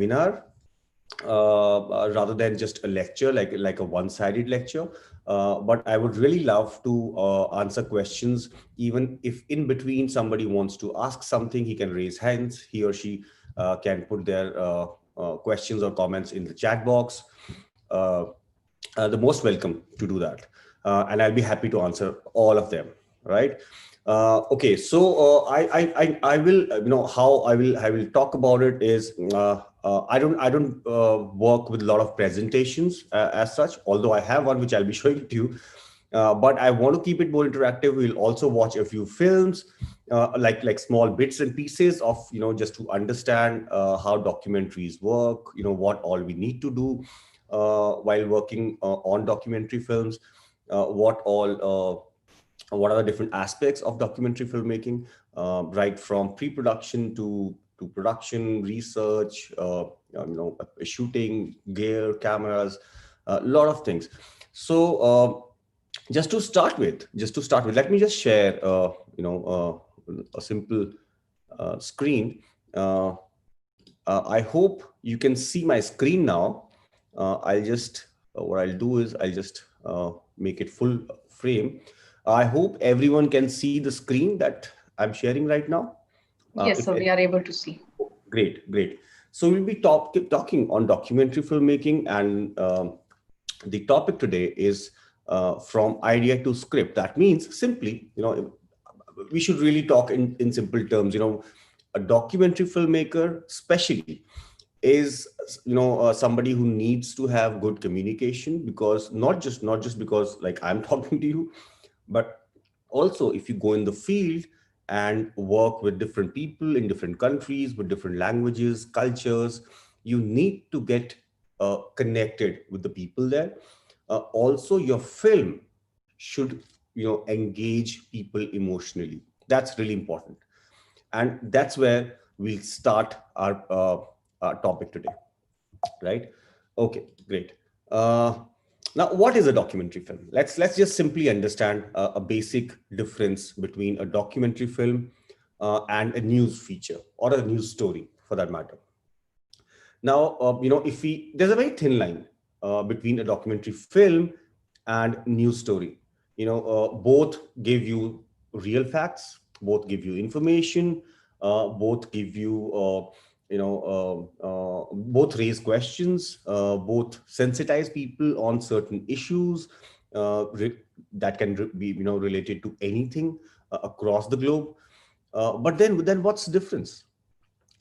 webinar rather than just a lecture, like a one-sided lecture. But I would really love to answer questions. Even if in between somebody wants to ask something, he can raise hands. He or she can put their questions or comments in the chat box. Uh, the most welcome to do that, and I'll be happy to answer all of them. Right? Okay, so I will how I will talk about it is I don't work with a lot of presentations as such, although I have one which I'll be showing it to you. But I want to keep it more interactive. We'll also watch a few films, like small bits and pieces of just to understand how documentaries work. What all we need to do while working on documentary films. What are the different aspects of documentary filmmaking, right from pre-production to production, research, shooting, gear, cameras, a lot of things. So just to start with, let me just share, a simple screen. Uh, I hope you can see my screen now. What I'll do is I'll just make it full frame. I hope everyone can see the screen that I'm sharing right now. Yes, If so we are able to see. Great, great. So we'll be talking on documentary filmmaking, and the topic today is from idea to script. That means simply, we should really talk in simple terms. A documentary filmmaker, especially, is somebody who needs to have good communication, because not just because like I'm talking to you, but also if you go in the field and work with different people in different countries with different languages, cultures, you need to get connected with the people there. Also, your film should engage people emotionally. That's really important, and that's where we'll start our topic today. Right? Okay, great. uh, Now, what is a documentary film? Let's just simply understand a basic difference between a documentary film and a news feature or a news story, for that matter. Now, if we there's a very thin line between a documentary film and news story. Both give you real facts, both give you information, both give you, both raise questions, both sensitize people on certain issues that can be, related to anything across the globe. But then what's the difference?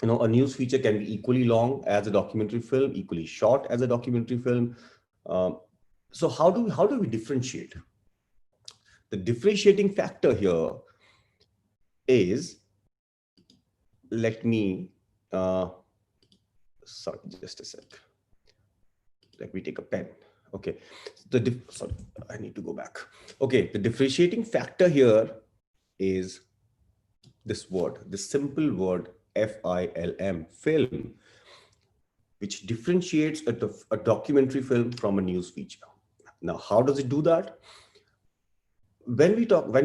A news feature can be equally long as a documentary film, equally short as a documentary film. Um, so how do we differentiate? The differentiating factor here is, let me, uh, sorry, just a sec. Let me take a pen. Okay. Sorry, I need to go back. Okay, the differentiating factor here is this word, this simple word, film, film, which differentiates a documentary film from a news feature. Now, how does it do that? When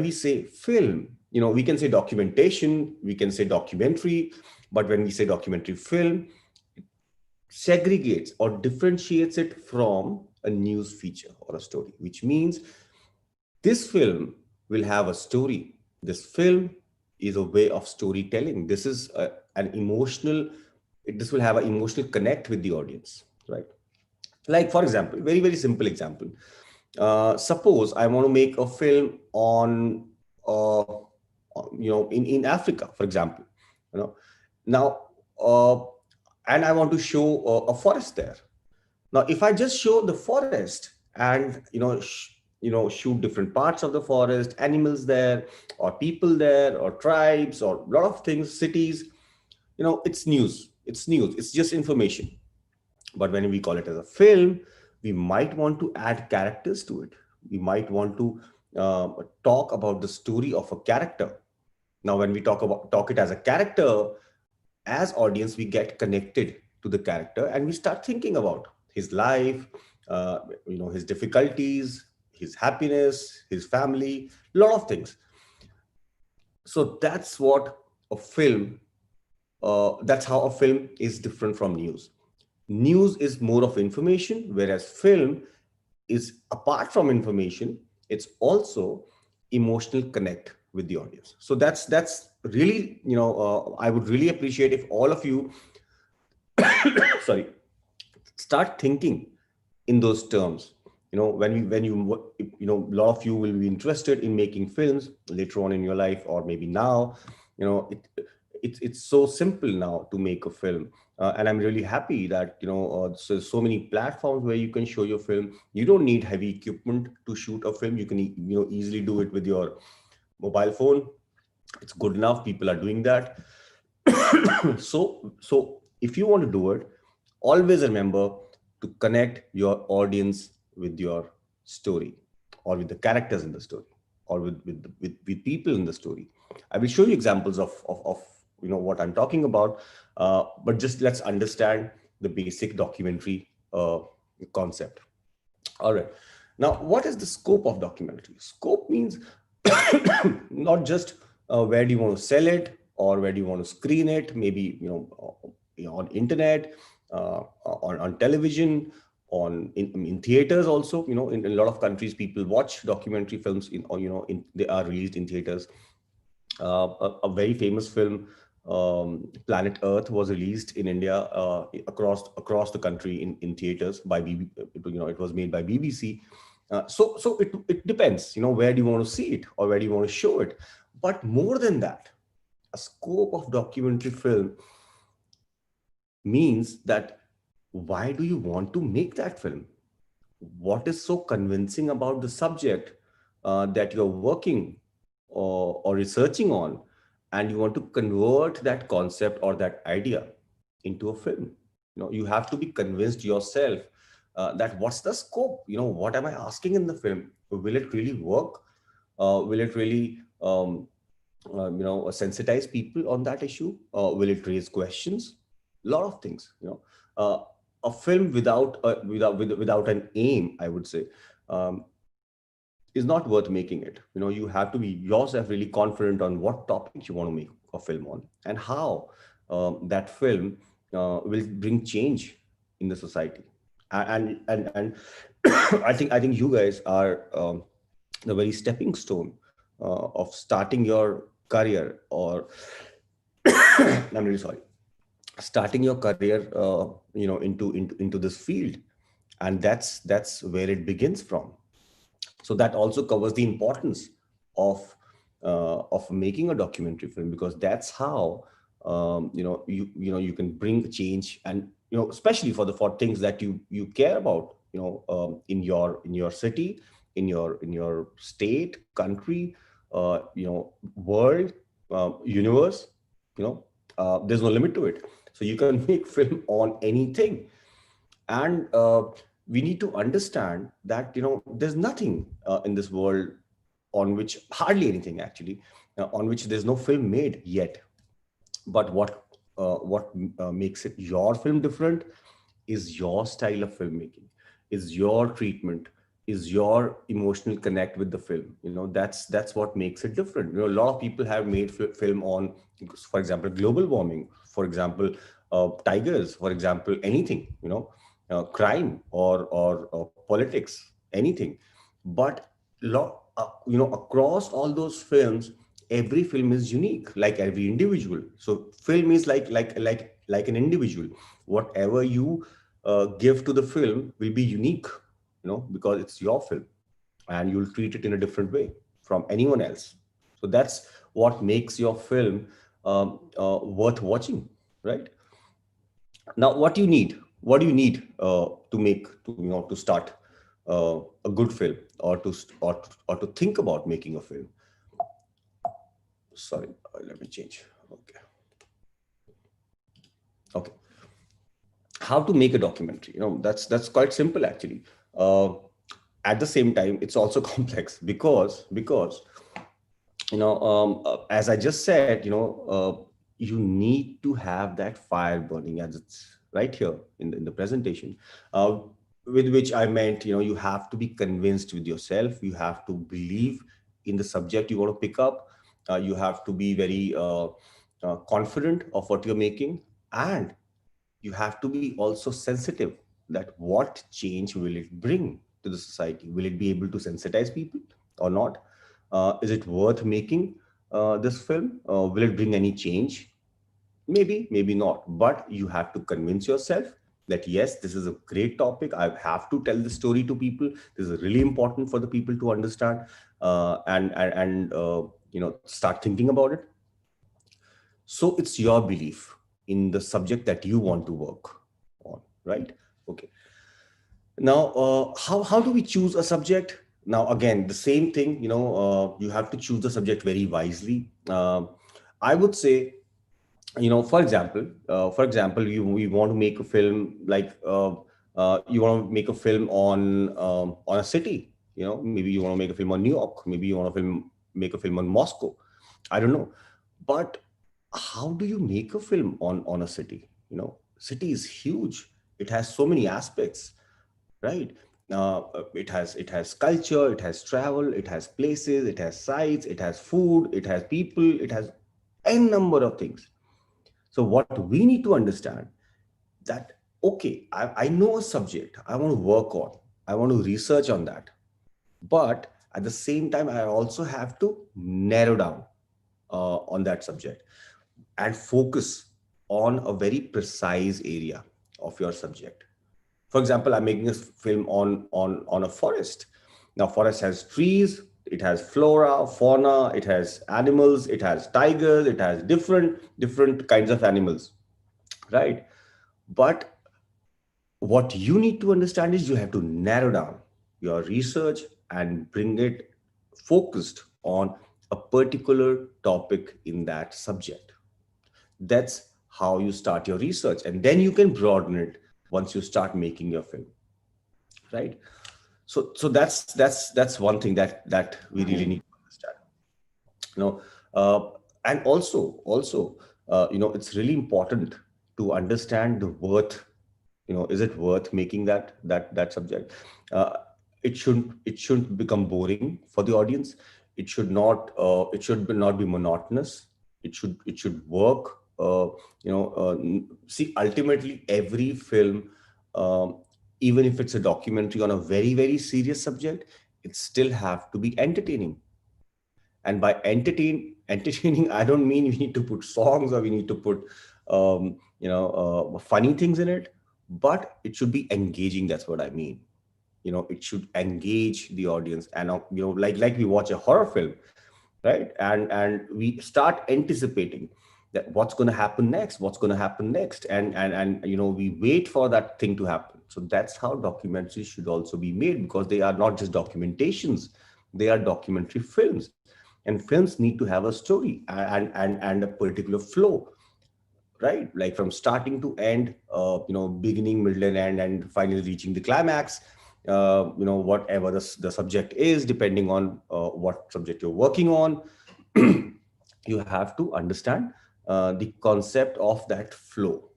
we say film, we can say documentation, we can say documentary, but when we say documentary film, it segregates or differentiates it from a news feature or a story, which means this film will have a story. This film is a way of storytelling. This is an emotional, this will have an emotional connect with the audience, right? Like, for example, very, very simple example. Suppose I want to make a film on, in Africa, for example, you know, now, and I want to show a forest there. Now, if I just show the forest and, shoot different parts of the forest, animals there, or people there, or tribes, or a lot of things, cities, it's news. It's news. It's just information. But when we call it as a film, we might want to add characters to it. We might want to talk about the story of a character. Now, when we talk it as a character, as audience, we get connected to the character and we start thinking about his life, his difficulties, his happiness, his family, a lot of things. So that's what a film. That's how a film is different from news. News is more of information, whereas film is, apart from information, it's also emotional connect with the audience. So that's really, I would really appreciate if all of you, sorry, start thinking in those terms. A lot of you will be interested in making films later on in your life, or maybe now. It's so simple now to make a film. And I'm really happy that so many platforms where you can show your film. You don't need heavy equipment to shoot a film. You can easily do it with your mobile phone. It's good enough, people are doing that. So if you want to do it, always remember to connect your audience with your story, or with the characters in the story, or with people in the story. I will show you examples of what I'm talking about, but just let's understand the basic documentary concept. All right. Now, what is the scope of documentary? Scope means not just where do you want to sell it, or where do you want to screen it, maybe on internet, on television, in theaters also. In a lot of countries, people watch documentary films they are released in theaters. A very famous film, Planet Earth, was released in India, across the country in theaters by it was made by BBC. So it depends, where do you want to see it, or where do you want to show it. But more than that, a scope of documentary film means that, why do you want to make that film? What is so convincing about the subject that you're working or researching on, and you want to convert that concept or that idea into a film? You have to be convinced yourself that what's the scope, what am I asking in the film? Will it really work? Will it really sensitize people on that issue? Will it raise questions? A lot of things. uh, a film without an aim, I would say, um, is not worth making it. You have to be yourself really confident on what topic you want to make a film on, and how that film will bring change in the society. And I think you guys are the very stepping stone of starting your career, or I'm really sorry, starting your career into this field. And that's where it begins from. So that also covers the importance of making a documentary film, because that's how you can bring change. And especially for things that you care about, in your city, in your state, country, world, universe. There's no limit to it. So you can make film on anything. And we need to understand that there's nothing in this world, on which, hardly anything actually, on which there's no film made yet. But what makes it your film different is your style of filmmaking, is your treatment, is your emotional connect with the film. That's what makes it different. A lot of people have made film on, for example, global warming, for example, tigers, for example, anything, crime, or politics, anything. But across all those films, every film is unique, like every individual. So film is like an individual. Whatever you give to the film will be unique, because it's your film, and you'll treat it in a different way from anyone else. So that's what makes your film worth watching, right? Now, what do you need to start a good film, or to think about making a film? Sorry, let me change. Okay. How to make a documentary? That's quite simple actually. uh, at the same time, it's also complex, because as I just said, you need to have that fire burning, as it's right here in the presentation, uh, with which I meant, you have to be convinced with yourself. You have to believe in the subject you want to pick up. You have to be very confident of what you're making. And you have to be also sensitive that what change will it bring to the society? Will it be able to sensitize people or not? Is it worth making this film? Will it bring any change? Maybe, maybe not. But you have to convince yourself that yes, this is a great topic. I have to tell the story to people. This is really important for the people to understand and start thinking about it. So it's your belief in the subject that you want to work on, right? Okay. Now, how do we choose a subject? Now, again, the same thing. You have to choose the subject very wisely. I would say, for example, we want to make a film like you want to make a film on a city. Maybe you want to make a film on New York. Maybe you want to make a film on Moscow. I don't know. But how do you make a film on a city? City is huge. It has so many aspects, right? It has culture, it has travel, it has places, it has sites, it has food, it has people, it has n number of things. So what we need to understand that, okay, I know a subject I want to work on, I want to research on that, but at the same time I also have to narrow down on that subject and focus on a very precise area of your subject. For example, I'm making a film on a forest. Now, forest has trees, it has flora, fauna, it has animals, it has tigers, it has different kinds of animals, right? But what you need to understand is you have to narrow down your research and bring it focused on a particular topic in that subject. That's how you start your research, and then you can broaden it once you start making your film, right? So that's one thing that we really need to understand. you know and also it's really important to understand the worth. Is it worth making that subject? uh, it shouldn't become boring for the audience. It should not be monotonous. It should work. See, ultimately every film, um, even if it's a documentary on a very very serious subject, it still have to be entertaining. And by entertaining, I don't mean we need to put songs or we need to put funny things in it, but it should be engaging. That's what I mean. It should engage the audience. And like we watch a horror film, right? And we start anticipating that what's going to happen next, and we wait for that thing to happen. So that's how documentaries should also be made, because they are not just documentations, they are documentary films. And films need to have a story and a particular flow, right? Like from starting to end, beginning, middle, and end, and finally reaching the climax. Whatever the subject is, depending on what subject you're working on, you have to understand the concept of that flow.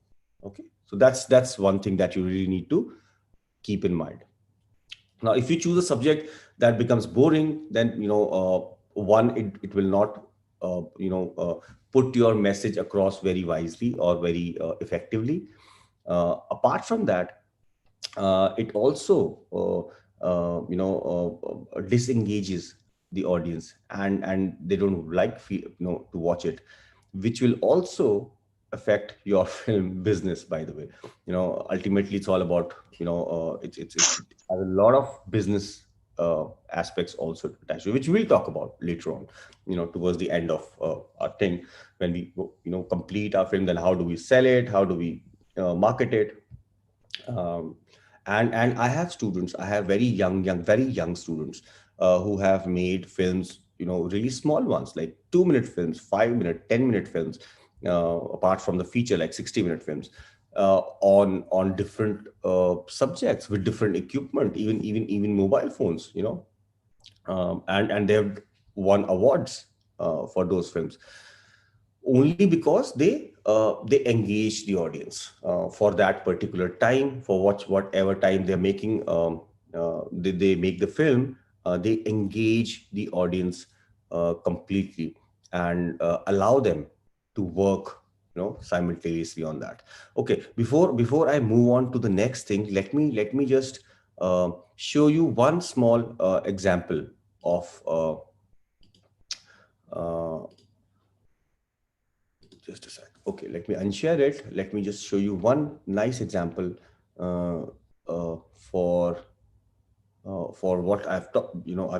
Okay, so that's one thing that you really need to keep in mind. Now, if you choose a subject that becomes boring, then one, it will not put your message across very wisely or very effectively. Apart from that, it also disengages the audience, and they don't like to watch it, which will also affect your film business, by the way. Ultimately it's all about, it has a lot of business aspects also attached to it, which we'll talk about later on, towards the end of our thing. When we complete our film, then how do we sell it, how do we market it? um, and I have students. I have very young students who have made films, really small ones, like 2-minute films, 5-minute, 10-minute films, apart from the feature, like 60-minute films, on different subjects with different equipment, even mobile phones, and they've won awards for those films, only because they engage the audience for that particular time, for whatever time they're making, they make the film. They engage the audience completely, and allow them to work, simultaneously on that. Okay, before I move on to the next thing, let me just show you one small example of uh, just a sec. Okay, let me unshare it. Let me just show you one nice example uh, for what I've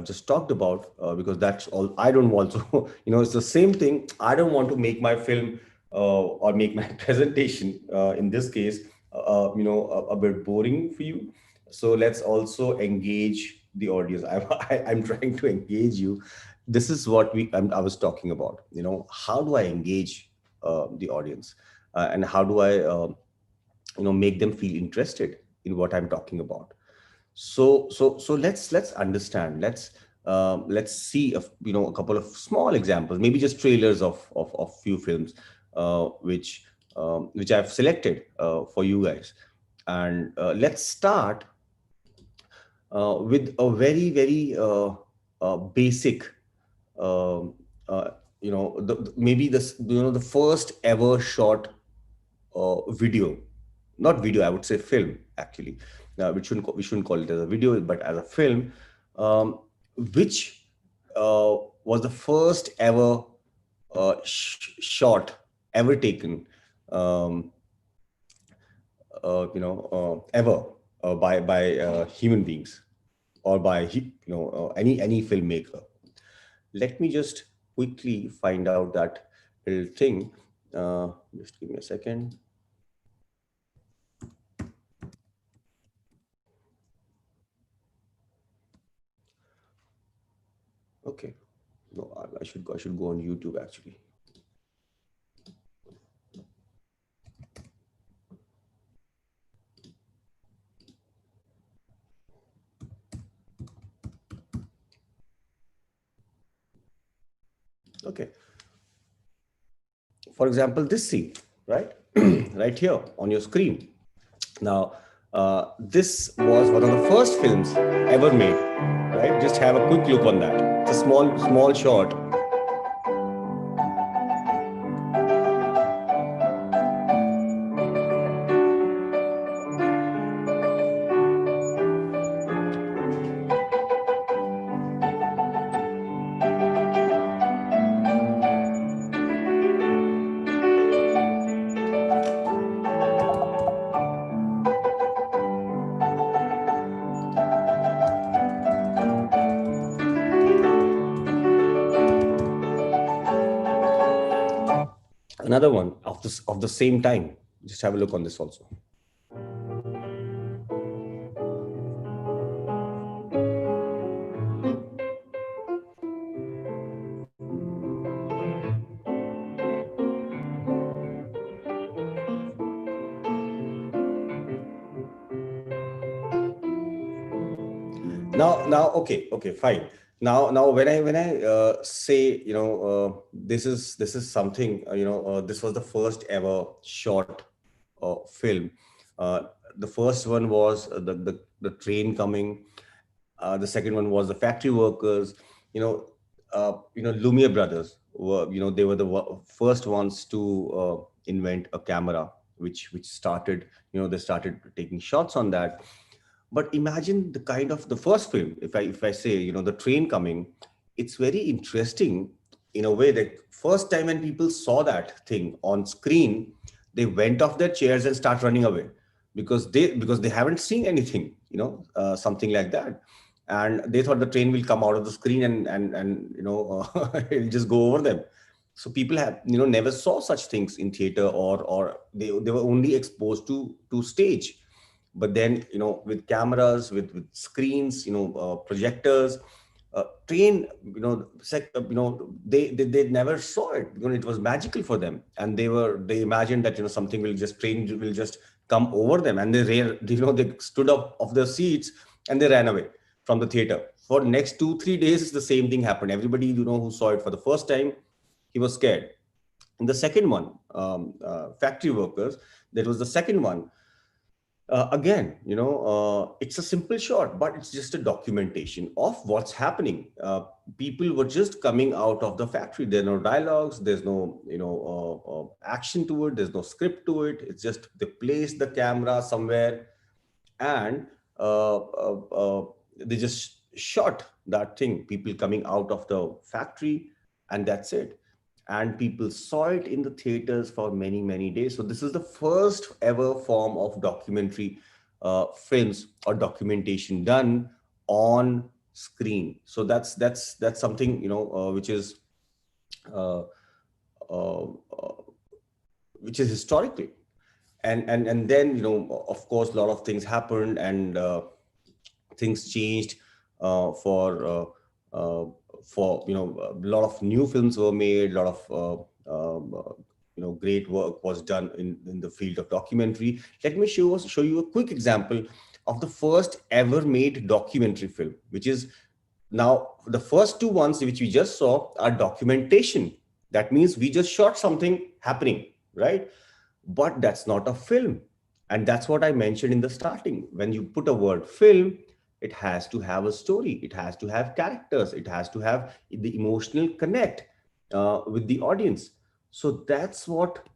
just talked about, because that's all. I don't want to it's the same thing. I don't want to make my film or make my presentation in this case a bit boring for you. So let's also engage the audience. I'm trying to engage you. This is what I was talking about. How do I engage the audience, and how do I make them feel interested in what I'm talking about? So let's understand. Let's see a couple of small examples, maybe just trailers of few films which I've selected for you guys. And let's start with a very basic, um, maybe the first ever shot video, not video, I would say film actually. We shouldn't call it as a video, but as a film, um, which was the first ever shot ever taken, um, ever by human beings, or by any filmmaker. Let me just quickly find out that little thing. Just give me a second. Okay. No, I should go on YouTube actually. Okay. For example, this scene, right? Right here on your screen. Now, this was one of the first films ever made, right? Just have a quick look on that. It's a small short. Another one of the same time. Just have a look on this also. Now, okay, fine. Now, when I say, this is something, this was the first ever short film. Uh, the first one was the train coming. The second one was the factory workers. Lumiere brothers were, they were the first ones to invent a camera, which started, they started taking shots on that. But imagine the kind of the first film, if I say, the train coming, it's very interesting in a way that first time when people saw that thing on screen, they went off their chairs and start running away, because they haven't seen anything, something like that. And they thought the train will come out of the screen and it'll just go over them. So people have, never saw such things in theater, or they were only exposed to stage. But then, with cameras, with screens, projectors, train, they never saw it. It was magical for them, and they imagined that, something train will just come over them, and they stood up of their seats and they ran away from the theater. For next 2-3 days, the same thing happened. Everybody, who saw it for the first time, he was scared. And the second one, factory workers, that was the second one. Again, it's a simple shot, but it's just a documentation of what's happening. People were just coming out of the factory. There are no dialogues. There's no, action to it. There's no script to it. It's just they place the camera somewhere, and they just shot that thing. People coming out of the factory, and that's it. And people saw it in the theaters for many, many days. So this is the first ever form of documentary films or documentation done on screen. So that's something, which is uh, uh, uh, which is historical. And then, of course, a lot of things happened, and things changed for a lot of new films were made. A lot of great work was done in the field of documentary. Let me show you a quick example of the first ever made documentary film, which is, now the first two ones which we just saw are documentation. That means we just shot something happening, right? But that's not a film. And that's what I mentioned in the starting. When you put a word film, it has to have a story, it has to have characters, it has to have the emotional connect with the audience. So that's what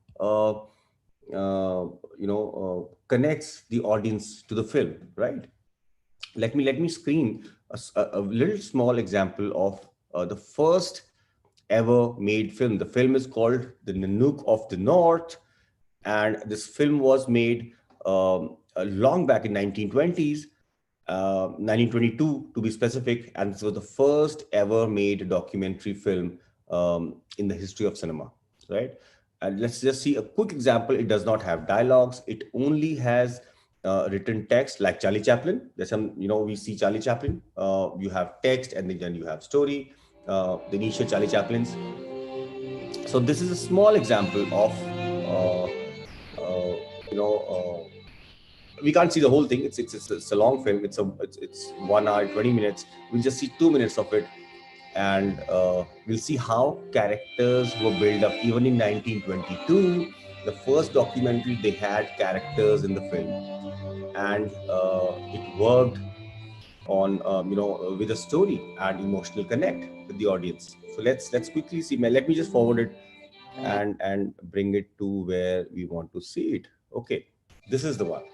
connects the audience to the film, right? Let me screen a little small example of the first ever made film. The film is called The Nanook of the North, and this film was made long back in 1920s, 1922 to be specific, and this was the first ever made documentary film in the history of cinema, right? And let's just see a quick example. It does not have dialogues. It only has written text, like Charlie Chaplin. There's some, we see Charlie Chaplin. You have text, and then you have story. The initial Charlie Chaplins. So this is a small example of uh, uh, you know we can't see the whole thing. It's a long film. It's 1 hour 20 minutes. We'll just see 2 minutes of it, and we'll see how characters were built up even in 1922. The first documentary, they had characters in the film, and it worked on with a story and emotional connect with the audience. So let's quickly see. Let me just forward it and bring it to where we want to see it. Okay, this is the one.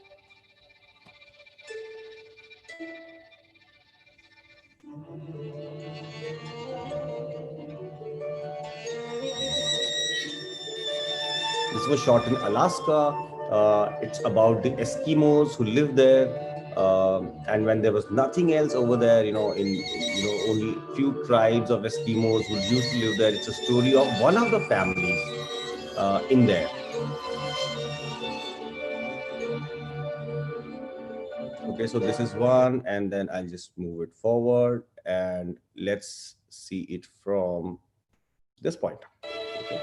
This was shot in Alaska. It's about the Eskimos who live there, and when there was nothing else over there, only few tribes of Eskimos who used to live there. It's a story of one of the families in there. Okay, so this is one, and then I'll just move it forward, and let's see it from this point. Okay.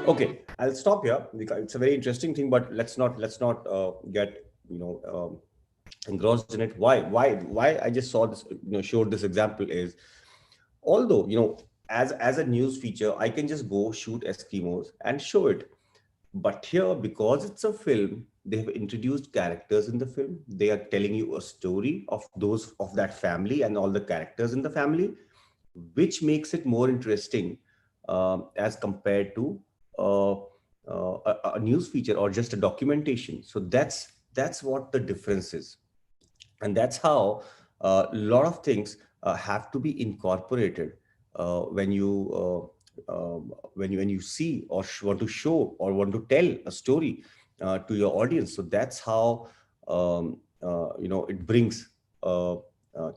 Okay, I'll stop here because it's a very interesting thing, but let's not get engrossed in it. Why I just saw this, showed this example is, although, as a news feature, I can just go shoot Eskimos and show it. But here, because it's a film, they have introduced characters in the film. They are telling you a story of that family and all the characters in the family, which makes it more interesting as compared to a news feature or just a documentation. So that's what the difference is, and that's how a lot of things have to be incorporated when you see or want to show or want to tell a story to your audience. So that's how it brings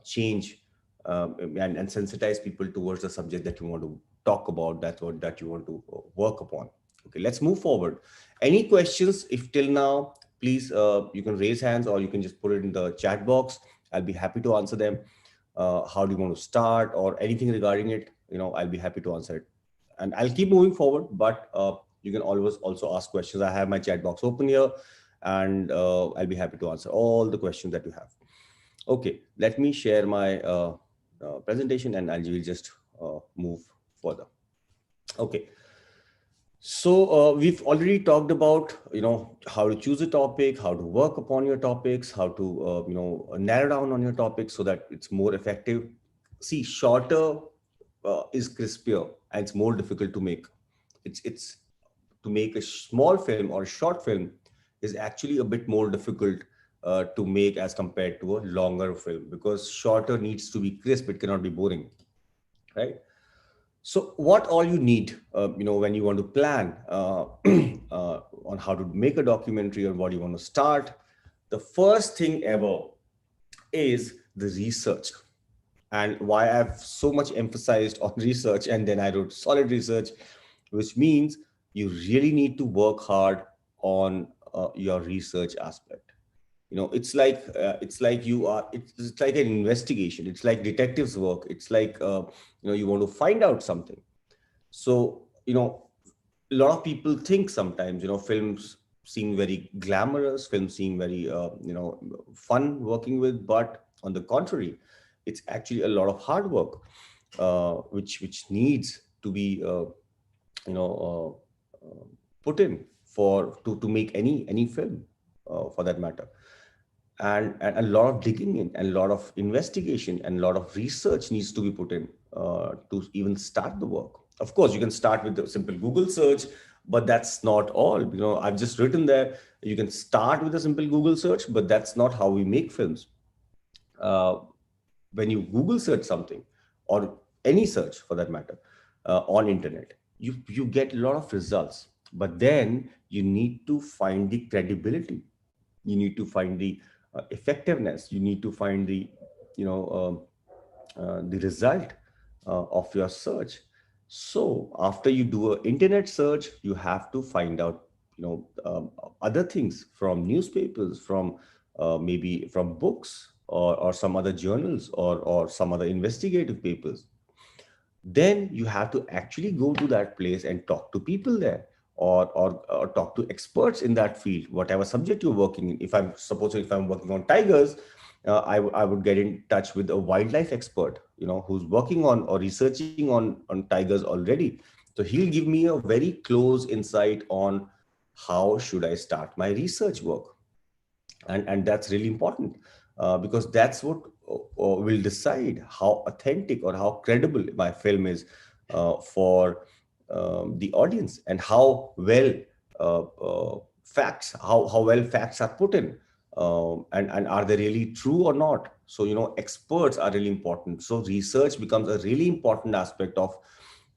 change, and sensitize people towards the subject that you want to talk about, that you want to work upon. Okay, let's move forward. Any questions? If till now, please, you can raise hands or you can just put it in the chat box. I'll be happy to answer them. How do you want to start or anything regarding it? I'll be happy to answer it. And I'll keep moving forward, but you can always also ask questions. I have my chat box open here, and I'll be happy to answer all the questions that you have. Okay, let me share my presentation and I will just move further. Okay. So we've already talked about, how to choose a topic, how to work upon your topics, how to, narrow down on your topics so that it's more effective. See, shorter is crispier and it's more difficult to make. It's to make a small film or a short film is actually a bit more difficult to make as compared to a longer film, because shorter needs to be crisp. It cannot be boring, right? So what all you need, when you want to plan on how to make a documentary or what you want to start, the first thing ever is the research. And why I've so much emphasized on research, and then I wrote solid research, which means you really need to work hard on your research aspect. It's like it's like an investigation. It's like detectives work. It's like you want to find out something. So a lot of people think sometimes, films seem very glamorous, films seem very fun working with, but on the contrary, it's actually a lot of hard work, which needs to be you know put in for to make any film, for that matter. And a lot of digging in and a lot of investigation and a lot of research needs to be put in to even start the work. Of course, you can start with the simple Google search, but that's not all. I've just written there, you can start with a simple Google search, but that's not how we make films. uh, when you Google search something, or any search for that matter, on internet, you get a lot of results, but then you need to find the credibility, you need to find the effectiveness, you need to find the you know the result of your search. So after you do an internet search, you have to find out other things from newspapers, from maybe from books, or some other journals, or some other investigative papers. Then you have to actually go to that place and talk to people there, or talk to experts in that field, whatever subject you're working in. If I'm working on tigers, I would get in touch with a wildlife expert, who's working on or researching on tigers already. So he'll give me a very close insight on how should I start my research work. And that's really important, because that's what will decide how authentic or how credible my film is for the audience, and how well how well facts are put in, and are they really true or not. So experts are really important. So research becomes a really important aspect uh,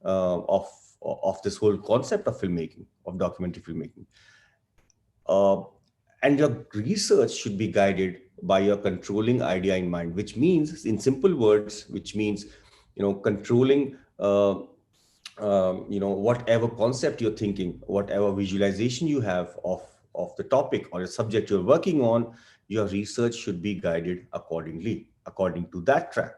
of of this whole concept of filmmaking, of documentary filmmaking. uh, and your research should be guided by your controlling idea in mind, which means, in simple words, which means controlling whatever concept you're thinking, whatever visualization you have of the topic or the subject you're working on. Your research should be guided accordingly, according to that track.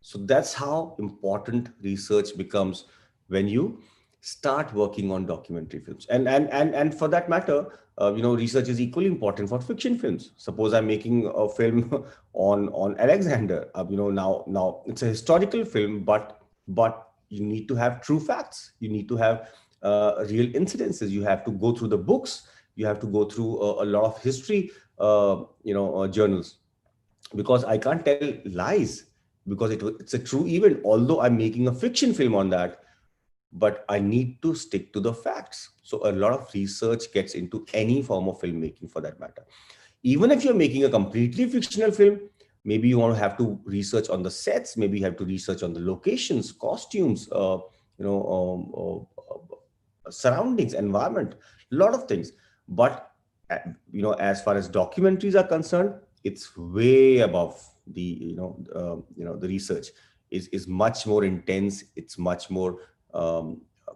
So that's how important research becomes when you start working on documentary films. And for that matter, research is equally important for fiction films. Suppose I'm making a film on Alexander. Now it's a historical film, but you need to have true facts. You need to have real incidences. You have to go through the books. You have to go through a lot of history, journals, because I can't tell lies, because it's a true event. Although I'm making a fiction film on that, but I need to stick to the facts. So a lot of research gets into any form of filmmaking for that matter. Even if you're making a completely fictional film, maybe you want to have to research on the sets, maybe you have to research on the locations, costumes, you know, surroundings, environment, a lot of things. But uh, as far as documentaries are concerned, it's way above the the research is much more intense. It's much more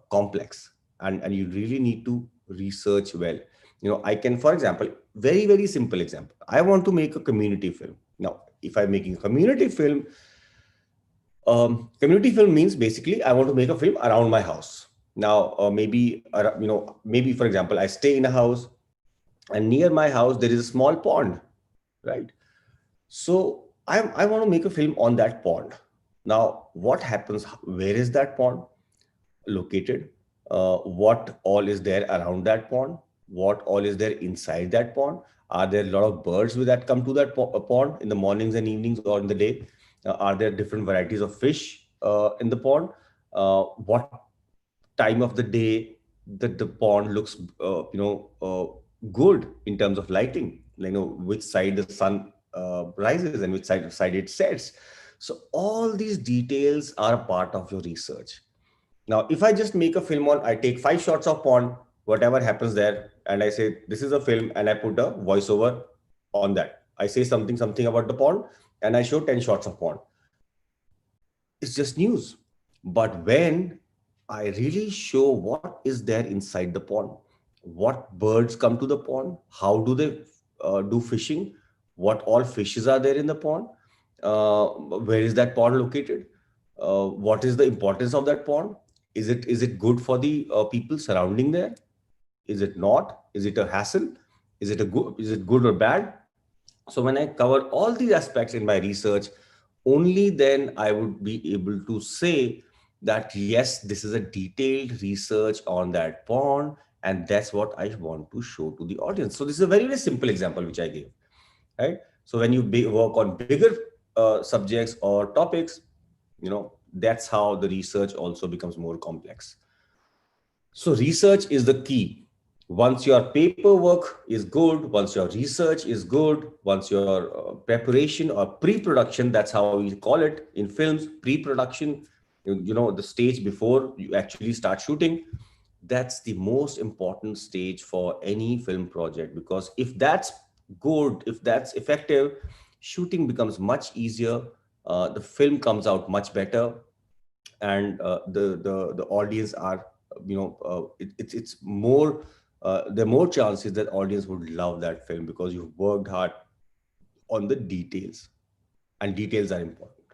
complex, and you really need to research well. I can, for example, very very simple example. I want to make a community film. Now, if I'm making a community film means basically I want to make a film around my house. Now, maybe for example, I stay in a house, and near my house there is a small pond, right? So I want to make a film on that pond. Now, what happens? Where is that pond located? What all is there around that pond? What all is there inside that pond? Are there a lot of birds that come to that pond in the mornings and evenings or in the day? Are there different varieties of fish in the pond? What time of the day that the pond looks good in terms of lighting, which side the sun rises and which side it sets. So all these details are a part of your research. Now, if I just make a film on, I take 5 shots of pond, whatever happens there, and I say this is a film, and I put a voiceover on that. I say something about the pond, and I show 10 shots of pond. It's just news. But when I really show what is there inside the pond, what birds come to the pond, how do they do fishing, what all fishes are there in the pond, where is that pond located, what is the importance of that pond, is it good for the people surrounding there, is it not, is it a hassle, is it good or bad? So when I cover all these aspects in my research, only then I would be able to say that yes, this is a detailed research on that pond, and that's what I want to show to the audience. So this is a very very simple example which I gave, right? So when you work on bigger subjects or topics, that's how the research also becomes more complex. So research is the key. Once your paperwork is good, once your research is good, once your preparation or pre-production, that's how we call it in films, pre-production, the stage before you actually start shooting, that's the most important stage for any film project. Because if that's good, if that's effective, shooting becomes much easier, the film comes out much better, and the audience are it's more there are more chances that audience would love that film because you've worked hard on the details, and details are important.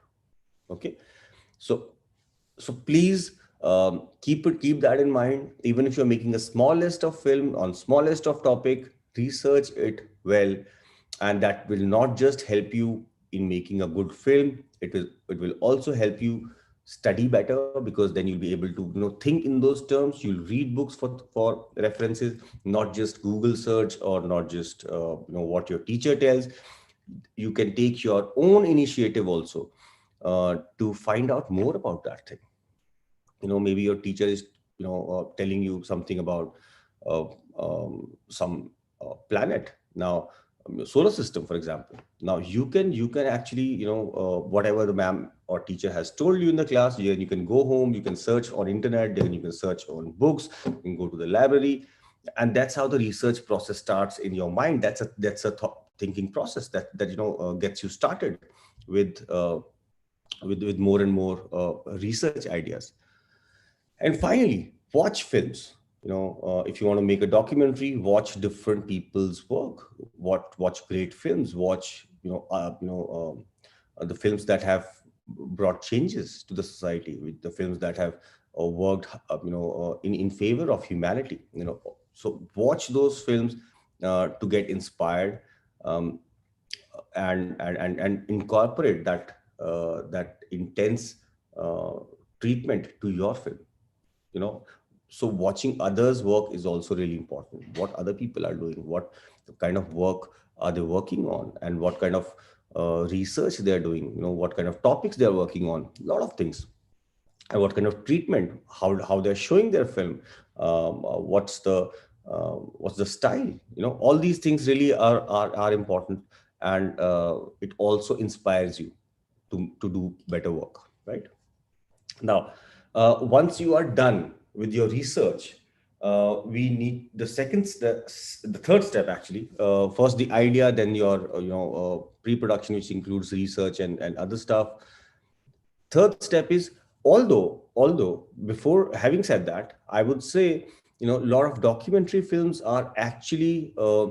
Okay, so please keep that in mind. Even if you're making a small list of film on small list of topic, research it well, and that will not just help you in making a good film, it will also help you study better, because then you'll be able to think in those terms. You'll read books for references, not just Google search, or not just what your teacher tells. You can take your own initiative also to find out more about that thing. Maybe your teacher is telling you something about uh, some planet. Now, solar system, for example. Now you can actually whatever the ma'am or teacher has told you in the class, you can go home, you can search on internet, then you can search on books, you can go to the library, and that's how the research process starts in your mind. That's a thinking process that gets you started with with more and more research ideas. And finally, watch films. If you want to make a documentary, watch different people's work. Watch great films. Watch the films that have brought changes to the society, with the films that have worked in favor of humanity. So watch those films to get inspired, um, and incorporate that intense uh, treatment to your film. you know so watching others work is also really important. What other people are doing, what kind of work are they working on, and what kind of research they're doing, what kind of topics they're working on, a lot of things. what kind of treatment, how they're showing their film, what's the style, all these things really are important. And it also inspires you to do better work, right? Now, once you are done with your research, we need the second step, the third step actually. First the idea, then your pre-production, which includes research and other stuff. Third step is, although before having said that, I would say, a lot of documentary films are actually uh,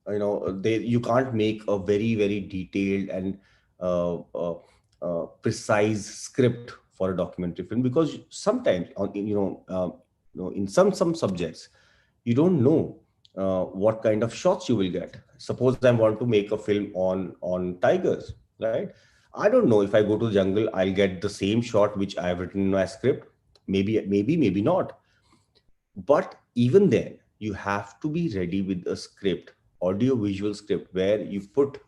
they, you can't make a very very detailed and uh, uh, precise script for a documentary film, because sometimes on in some subjects you don't know what kind of shots you will get. Suppose I want to make a film on tigers, right? I don't know, if I go to the jungle I'll get the same shot which I have written in my script. Maybe not. But even then, you have to be ready with a script, audio visual script, where you put,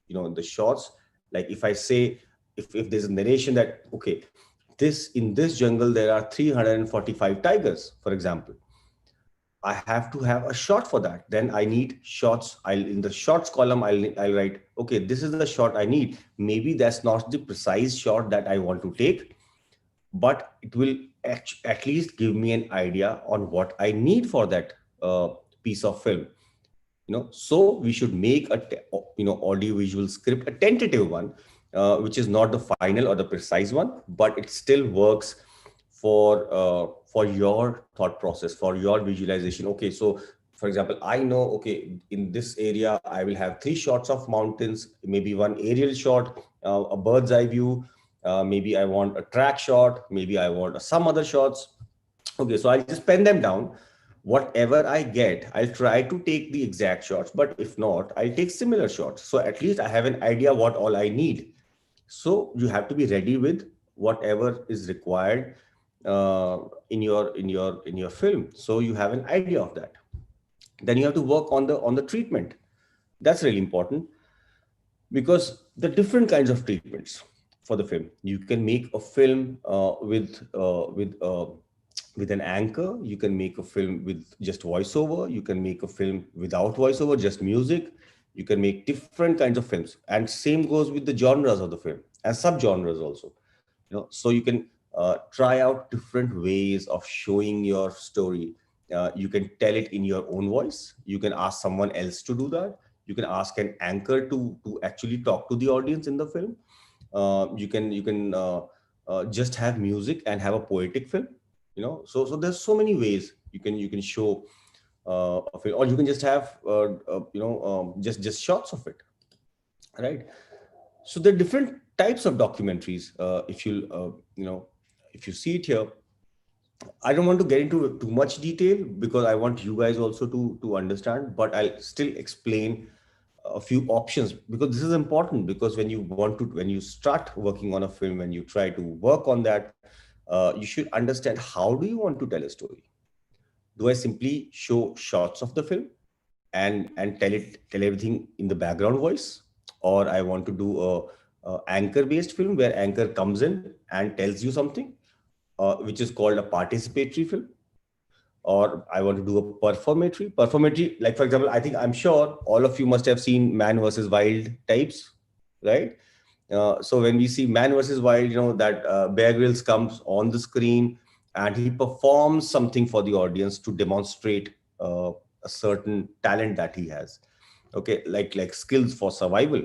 the shots. Like if I say, if there's a narration that, okay, in this jungle there are 345 tigers, for example, I have to have a shot for that. Then I need shots. I'll in the shots column, I'll write, okay, this is the shot I need. Maybe that's not the precise shot that I want to take, but it will at least give me an idea on what I need for that piece of film. So we should make audio visual script, a tentative one, which is not the final or the precise one, but it still works for your thought process, for your visualization. Okay, so for example, I know, okay, in this area I will have three shots of mountains, maybe one aerial shot, a bird's eye view, maybe I want a track shot, maybe I want some other shots. Okay, so I'll just pen them down. Whatever I get, I'll try to take the exact shots, but if not, I'll take similar shots. So at least I have an idea what all I need. So you have to be ready with whatever is required in your film. So you have an idea of that. Then you have to work on the treatment. That's really important, because the different kinds of treatments for the film. You can make a film with an anchor. You can make a film with just voiceover. You can make a film without voiceover, just music. You can make different kinds of films, and same goes with the genres of the film and subgenres also. So you can try out different ways of showing your story. You can tell it in your own voice. You can ask someone else to do that. You can ask an anchor to actually talk to the audience in the film. You can just have music and have a poetic film. So there's so many ways you can show a film, or you can just have just shots of it, right? So there are different types of documentaries. If you see it here, I don't want to get into too much detail because I want you guys also to understand, but I'll still explain a few options, because this is important. Because when you start working on a film, when you try to work on that, you should understand, how do you want to tell a story? Do I simply show shots of the film and tell everything in the background voice, or I want to do a anchor based film where anchor comes in and tells you something, which is called a participatory film, or I want to do a performatory. Like for example, I'm sure all of you must have seen Man versus Wild types, right? So when we see Man versus Wild, that Bear Grylls comes on the screen and he performs something for the audience to demonstrate a certain talent that he has. Okay, like skills for survival.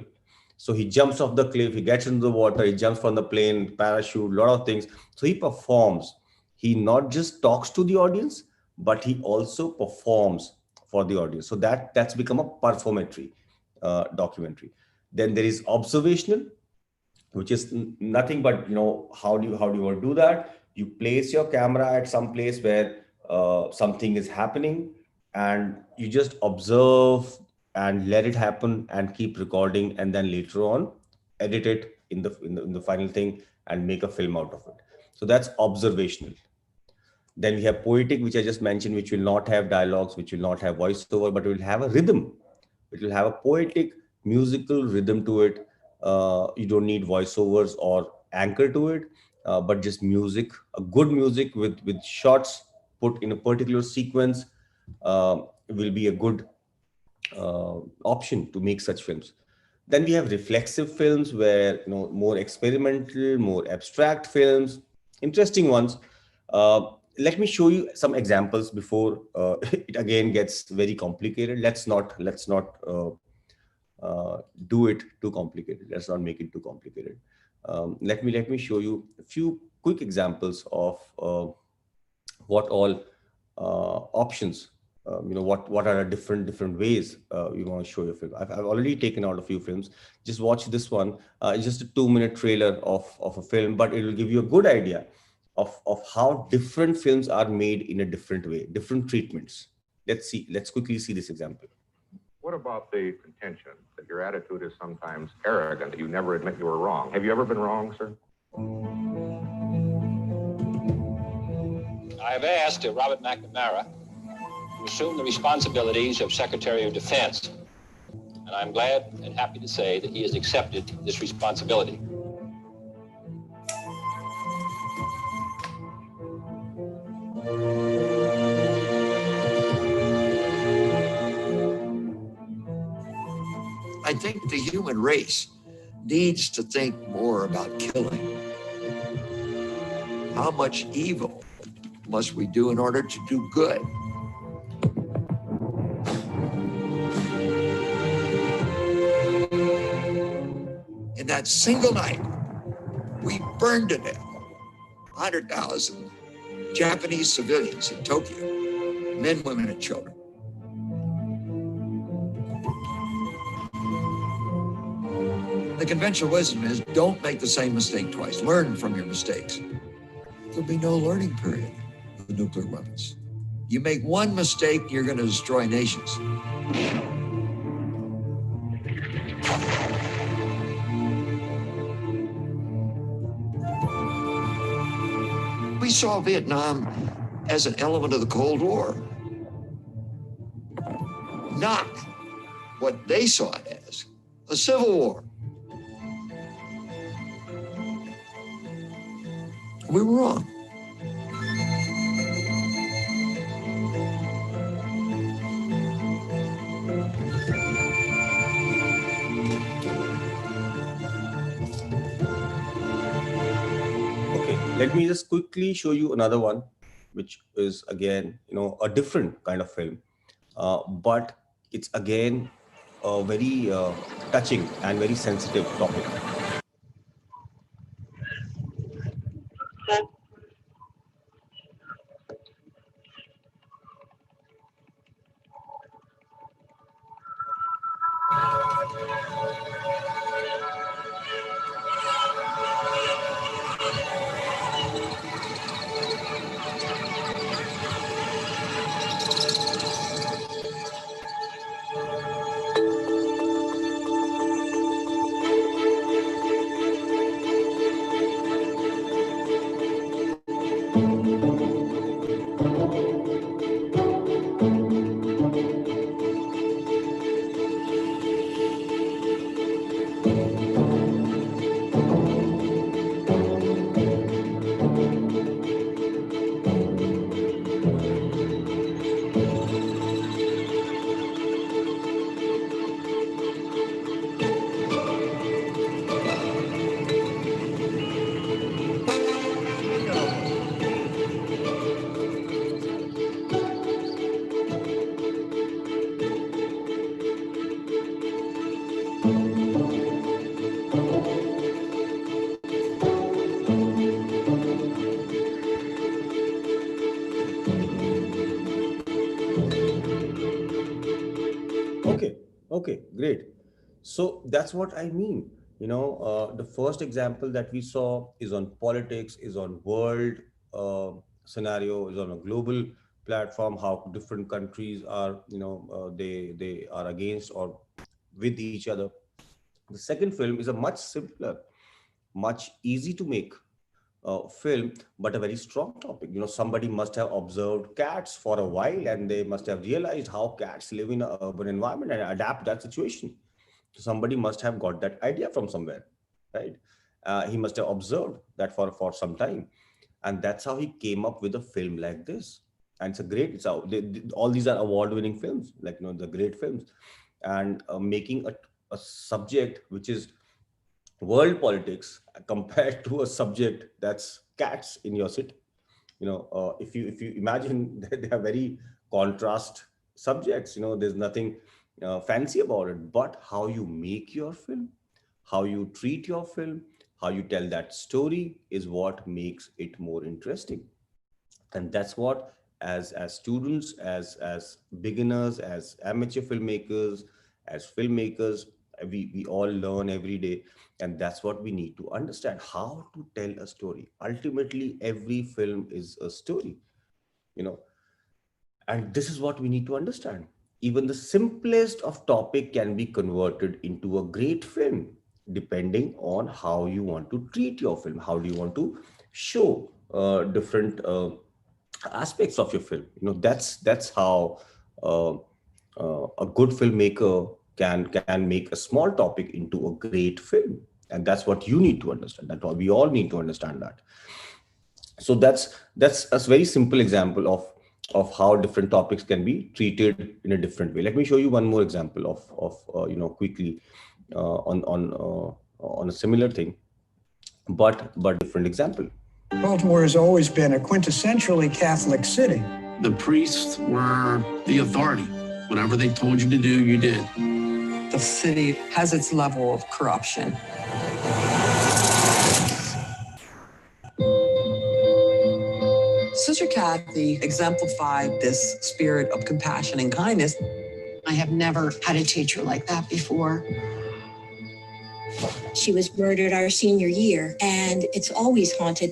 So he jumps off the cliff, he gets into the water, he jumps from the plane, parachute, a lot of things. So he performs. He not just talks to the audience, but he also performs for the audience. So that's become a performatory documentary. Then there is observational, which is nothing but, how do you want to do that? You place your camera at some place where something is happening, and you just observe and let it happen and keep recording, and then later on edit it in the final thing and make a film out of it. So that's observational. Then we have poetic, which I just mentioned, which will not have dialogues, which will not have voiceover, but it will have a rhythm. It will have a poetic musical rhythm to it. You don't need voiceovers or anchor to it. but just music, a good music with shots put in a particular sequence will be a good option to make such films. Then we have reflexive films where, more experimental, more abstract films, interesting ones. Uh, Let me show you some examples before it again gets very complicated. Let's not do it too complicated. Let's not make it too complicated. Let me show you a few quick examples of what all options, what are the different ways you want to show your film. I've already taken out a few films. Just watch this one. It's just a 2-minute trailer of a film, but it will give you a good idea of how different films are made in a different way, different treatments. Let's quickly see this example. What about the contention that your attitude is sometimes arrogant, that you never admit you were wrong? Have you ever been wrong, sir? I have asked Robert McNamara to assume the responsibilities of Secretary of Defense, and I'm glad and happy to say that he has accepted this responsibility. I think the human race needs to think more about killing. How much evil must we do in order to do good? In that single night, we burned to death 100,000 Japanese civilians in Tokyo, men, women, and children. The conventional wisdom is don't make the same mistake twice. Learn from your mistakes. There'll be no learning period with nuclear weapons. You make one mistake, you're going to destroy nations. We saw Vietnam as an element of the Cold War, not what they saw it as, a civil war. We were wrong. Okay, let me just quickly show you another one, which is again, a different kind of film, but it's again a very touching and very sensitive topic. Okay, great. So that's what I mean. The first example that we saw is on politics, is on world scenario, is on a global platform. How different countries are, they are against or with each other. The second film is a much simpler, much easy to make film, but a very strong topic. Somebody must have observed cats for a while, and they must have realized how cats live in an urban environment and adapt that situation. So somebody must have got that idea from somewhere, right? He must have observed that for some time, and that's how he came up with a film like this. And it's a great, all these are award-winning films, like, the great films. And making a subject which is world politics compared to a subject that's cats in your city. If you imagine that they are very contrast subjects, there's nothing fancy about it, but how you make your film, how you treat your film, how you tell that story is what makes it more interesting. And that's what, as students, as beginners, as amateur filmmakers, as filmmakers, we all learn every day. And that's what we need to understand, how to tell a story. Ultimately, every film is a story, you know and this is what we need to understand. Even the simplest of topic can be converted into a great film, depending on how you want to treat your film, how do you want to show different aspects of your film. That's how a good filmmaker can make a small topic into a great film. And that's what you need to understand, that we all need to understand that. So that's a very simple example of how different topics can be treated in a different way. Let me show you one more example of quickly on a similar thing, but different example. Baltimore has always been a quintessentially Catholic city. The priests were the authority. Whatever they told you to do, you did. The city has its level of corruption. Sister Kathy exemplified this spirit of compassion and kindness. I have never had a teacher like that before. She was murdered our senior year, and it's always haunted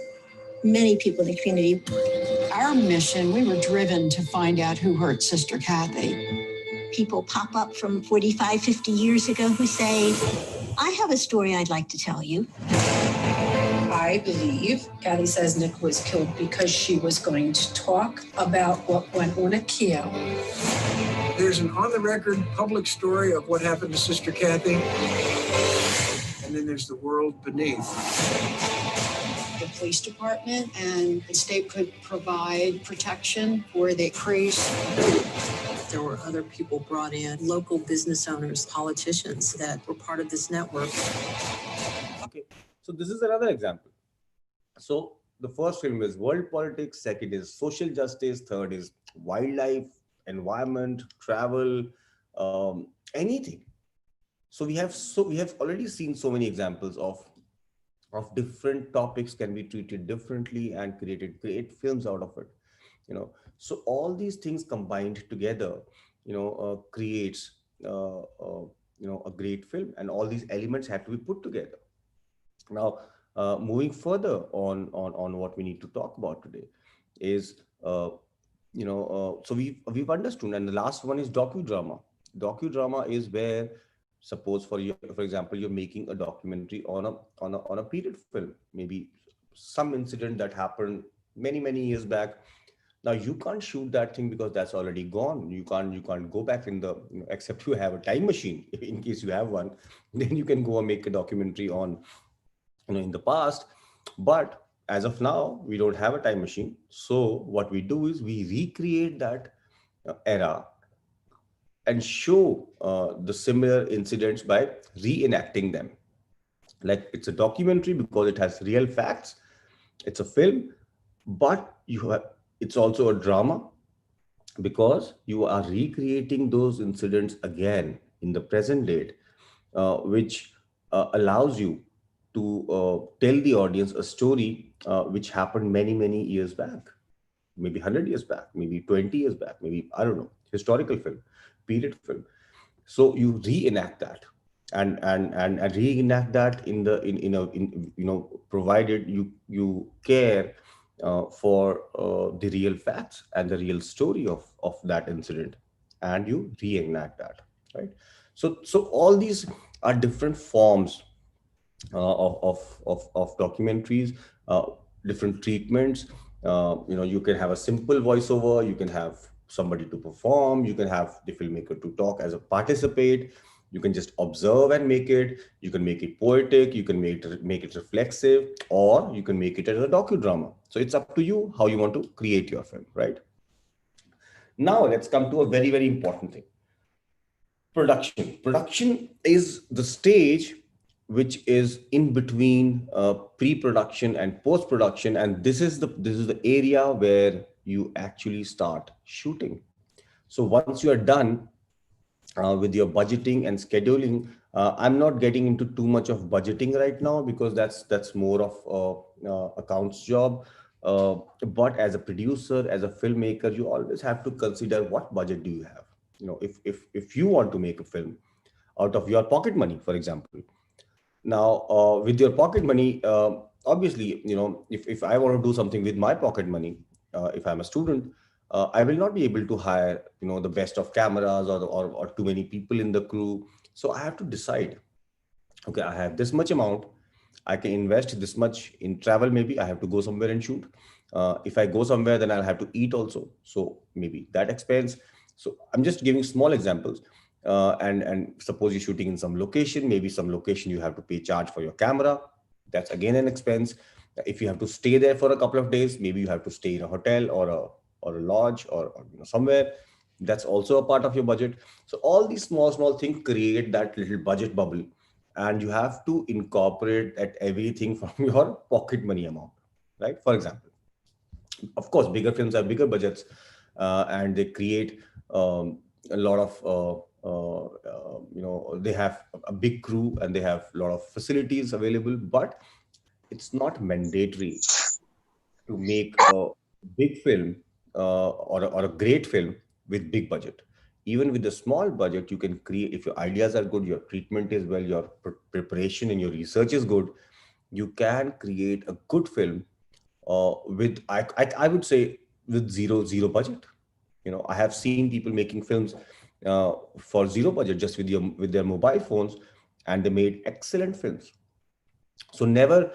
many people in the community. Our mission, we were driven to find out who hurt Sister Kathy. People pop up from 45, 50 years ago who say, I have a story I'd like to tell you. I believe Kathy says Nick was killed because she was going to talk about what went on at Keo. There's an on-the-record public story of what happened to Sister Kathy, and then there's the world beneath. The police department and the state could provide protection for the priest. There were other people brought in, local business owners, politicians that were part of this network. Okay, so this is another example. So the first film is world politics, second is social justice, third is wildlife, environment, travel, anything. So we have already seen so many examples of different topics can be treated differently and created great films out of it. So all these things combined together, creates a great film, and all these elements have to be put together. Now, moving further on what we need to talk about today is, so we've understood, and the last one is docudrama. Docudrama is where, suppose for example, you're making a documentary on a period film, maybe some incident that happened many years back. Now you can't shoot that thing because that's already gone. You can't go back in the, except you have a time machine. In case you have one, then you can go and make a documentary on, in the past. But as of now, we don't have a time machine. So what we do is we recreate that era and show the similar incidents by reenacting them. Like, it's a documentary because it has real facts. It's a film, but it's also a drama because you are recreating those incidents again in the present date, which allows you to tell the audience a story which happened many years back, maybe 100 years back, maybe 20 years back, maybe, I don't know, historical film, period film. So you reenact that and reenact that provided you care for the real facts and the real story of that incident, and you reenact that, right? So all these are different forms of documentaries, different treatments. You can have a simple voiceover, you can have somebody to perform, you can have the filmmaker to talk as a participate, You can just observe and make it. You can make it poetic. You can make it reflexive, or you can make it as a docudrama. So it's up to you how you want to create your film, right? Now let's come to a very, very important thing. Production. Production is the stage which is in between pre-production and post-production, and this is the area where you actually start shooting. So once you are done with your budgeting and scheduling, I'm not getting into too much of budgeting right now because that's more of accounts job. But as a producer, as a filmmaker, you always have to consider what budget do you have. If you want to make a film out of your pocket money, for example. Now, with your pocket money, obviously, if I want to do something with my pocket money, if I'm a student, I will not be able to hire, the best of cameras or too many people in the crew. So I have to decide, okay, I have this much amount. I can invest this much in travel. Maybe I have to go somewhere and shoot. If I go somewhere, then I'll have to eat also. So maybe that expense. So I'm just giving small examples. And suppose you're shooting in some location, maybe some location you have to pay charge for your camera. That's again an expense. If you have to stay there for a couple of days, maybe you have to stay in a hotel or a lodge or somewhere. That's also a part of your budget. So all these small things create that little budget bubble, and you have to incorporate that everything from your pocket money amount, right? For example, of course, bigger films have bigger budgets, and they create a lot of they have a big crew and they have a lot of facilities available, but it's not mandatory to make a big film or a great film with big budget. Even with a small budget, you can create, if your ideas are good, your treatment is well, your preparation and your research is good, you can create a good film with I would say with zero budget. I have seen people making films for zero budget, just with their mobile phones, and they made excellent films. So never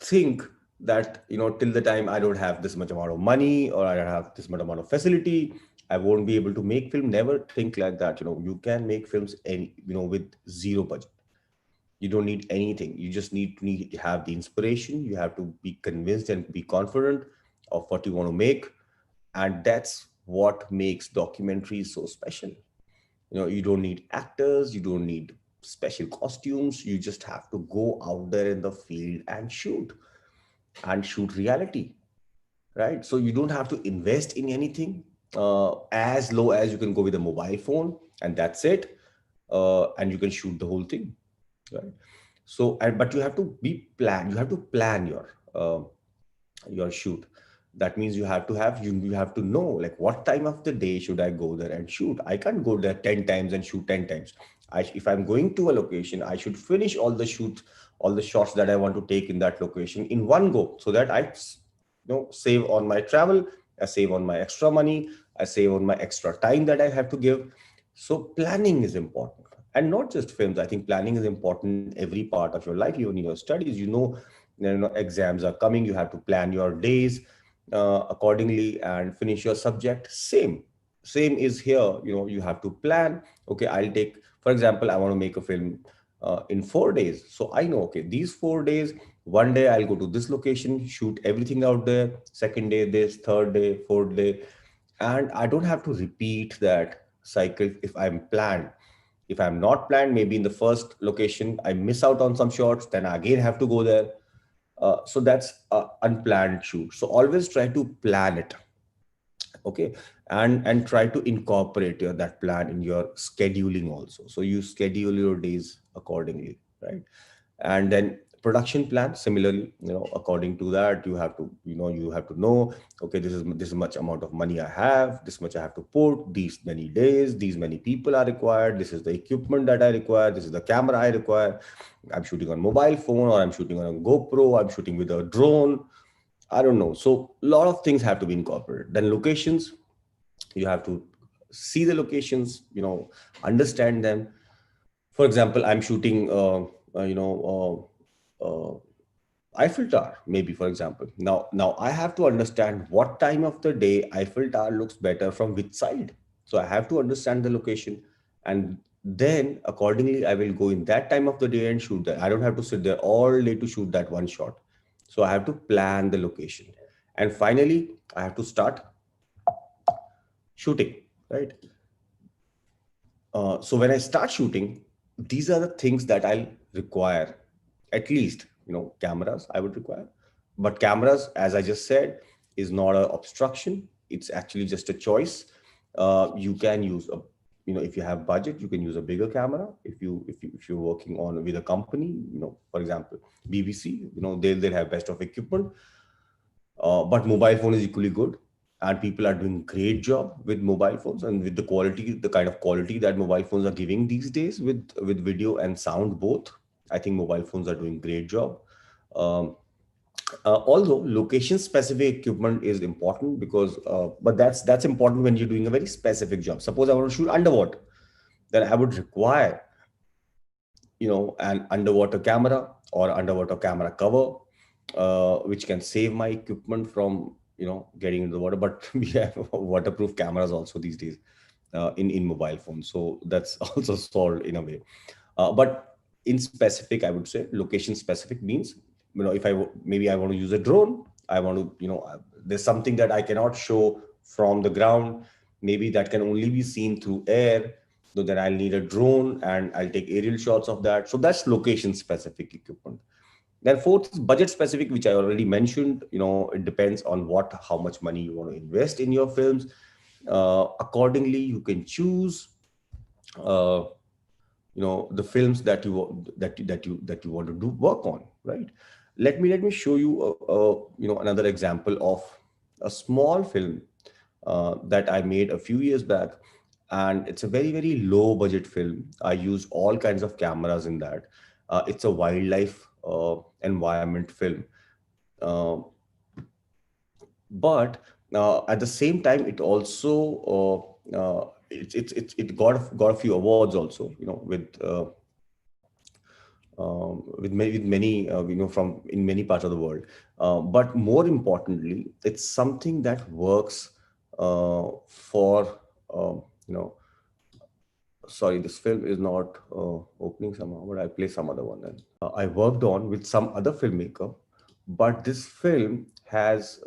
think that till the time I don't have this much amount of money or I don't have this much amount of facility, I won't be able to make film. Never think like that. You can make films with zero budget. You don't need anything. You just need to have the inspiration. You have to be convinced and be confident of what you want to make, and that's what makes documentaries so special. You don't need actors, you don't need special costumes. You just have to go out there in the field and shoot reality, right? So you don't have to invest in anything, as low as you can go with a mobile phone, and that's it. And you can shoot the whole thing, right? So, but you have to you have to plan your shoot. That means you have to know, like, what time of the day should I go there and shoot. I can't go there 10 times and shoot 10 times. If I'm going to a location, I should finish all the shots that I want to take in that location in one go, so that I save on my travel, I save on my extra money, I save on my extra time that I have to give. So planning is important. And not just films. I think planning is important in every part of your life, even in your studies. Exams are coming. You have to plan your days accordingly and finish your subject. Same is here. You have to plan. Okay, I'll take, for example, I want to make a film in 4 days. So I know, okay, these 4 days, one day I'll go to this location, shoot everything out there. Second day, this, third day, fourth day. And I don't have to repeat that cycle if I'm planned. If I'm not planned, maybe in the first location, I miss out on some shots, then I again have to go there. So that's unplanned shoot. So always try to plan it. Okay. And try to incorporate that plan in your scheduling also. So you schedule your days accordingly, right? And then production plan, similarly, according to that, you have to know, okay, this is much amount of money I have, this much I have to put, these many days, these many people are required, this is the equipment that I require, this is the camera I require, I'm shooting on mobile phone, or I'm shooting on a GoPro, I'm shooting with a drone, I don't know. So a lot of things have to be incorporated. Then locations, you have to see the locations, understand them. For example, I'm shooting Eiffel Tower, maybe, for example. Now I have to understand what time of the day Eiffel Tower looks better from which side. So I have to understand the location And then accordingly, I will go in that time of the day and shoot that. I don't have to sit there all day to shoot that one shot. So I have to plan the location. And finally, I have to start shooting, right? So when I start shooting, these are the things that I'll require. At least, cameras I would require. But cameras, as I just said, is not an obstruction. It's actually just a choice. You can use a, if you have budget, you can use a bigger camera. If you're working on with a company, for example, BBC, they'll have best of equipment. But mobile phone is equally good, and people are doing great job with mobile phones and with the quality, the kind of quality that mobile phones are giving these days with video and sound both. I think mobile phones are doing great job. Um, Although location specific equipment is important because, but that's important when you're doing a very specific job. Suppose I want to shoot underwater, then I would require, an underwater camera or underwater camera cover, which can save my equipment from, getting into the water. But we have waterproof cameras also these days in mobile phones, so that's also solved in a way. But in specific, I would say location specific means, if maybe I want to use a drone, I want to, there's something that I cannot show from the ground, maybe that can only be seen through air. So then I'll need a drone and I'll take aerial shots of that. So that's location specific equipment. Then fourth is budget specific, which I already mentioned. It depends on how much money you want to invest in your films. Accordingly, you can choose the films that you want to do work on, right? Let me show you another example of a small film that I made a few years back, and it's a very, very low budget film. I used all kinds of cameras in that. It's a wildlife environment film, uh, but at the same time, it also it got a few awards also, with many from in many parts of the world. But more importantly, it's something that works for sorry, this film is not opening somehow, but I'll play some other one then. I worked on with some other filmmaker, but this film has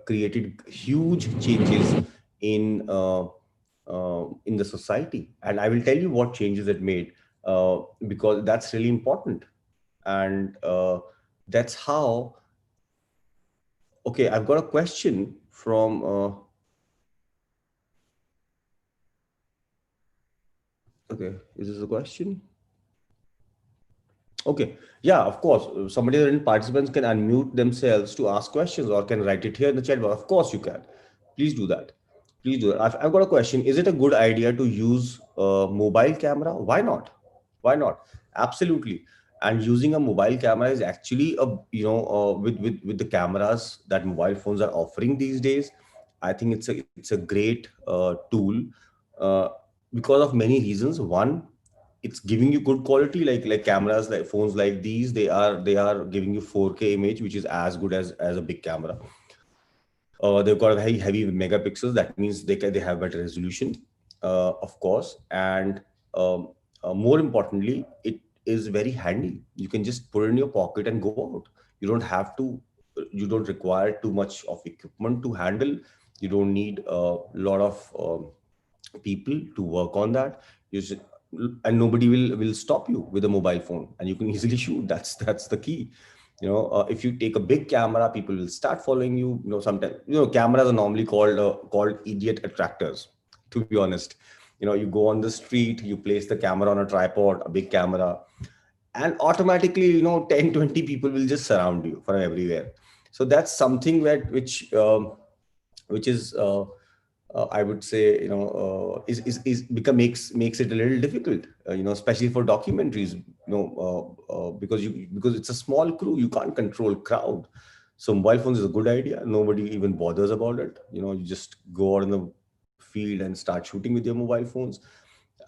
created huge changes in the society, and I will tell you what changes it made, because that's really important. And that's how. Okay, I've got a question from. Okay, is this a question? Okay, yeah, of course. Somebody in participants can unmute themselves to ask questions or can write it here in the chat box. Of course, you can. Please do that. Please do it. I've got a question. Is it a good idea to use a mobile camera? Why not? Why not? Absolutely. And using a mobile camera is actually with the cameras that mobile phones are offering these days. I think it's a great tool uh, because of many reasons. One, it's giving you good quality, like cameras, like phones like these, they are giving you 4K image, which is as good as a big camera. They've got very heavy megapixels. That means they have better resolution, of course. And more importantly, it is very handy. You can just put it in your pocket and go out. You don't require too much of equipment to handle. You don't need a lot of people to work on that. And nobody will stop you with a mobile phone, and you can easily shoot. That's the key. If you take a big camera, people will start following you. Sometimes cameras are normally called idiot attractors, to be honest. You go on the street, you place the camera on a tripod, a big camera, and automatically 10-20 people will just surround you from everywhere. So that's something which is I would say, is makes it a little difficult, especially for documentaries, because it's a small crew, you can't control crowd. So mobile phones is a good idea. Nobody even bothers about it. You just go out in the field and start shooting with your mobile phones.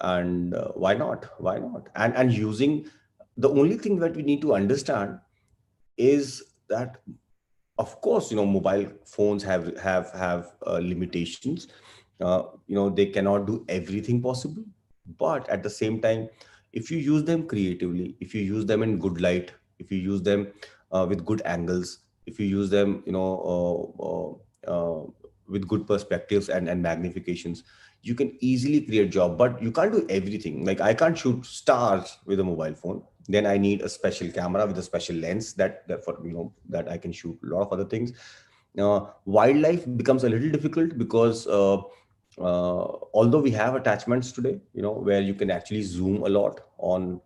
And why not? Why not? And using, the only thing that we need to understand is that, of course, mobile phones have limitations. They cannot do everything possible, but at the same time, if you use them creatively, if you use them in good light, if you use them with good angles, if you use them with good perspectives and magnifications, you can easily create job. But you can't do everything. Like, I can't shoot stars with a mobile phone. Then I need a special camera with a special lens that I can shoot a lot of other things. Wildlife becomes a little difficult because although we have attachments today, where you can actually zoom a lot on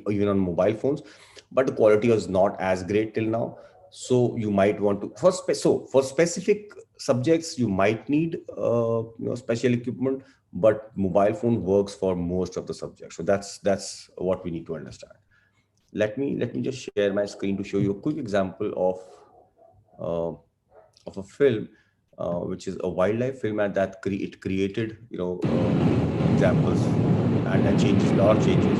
even on mobile phones, but the quality was not as great till now. So you might want to for specific subjects you might need special equipment, but mobile phone works for most of the subjects. So that's what we need to understand. Let me just share my screen to show you a quick example of a film, which is a wildlife film, and it created examples and changes, a lot of changes.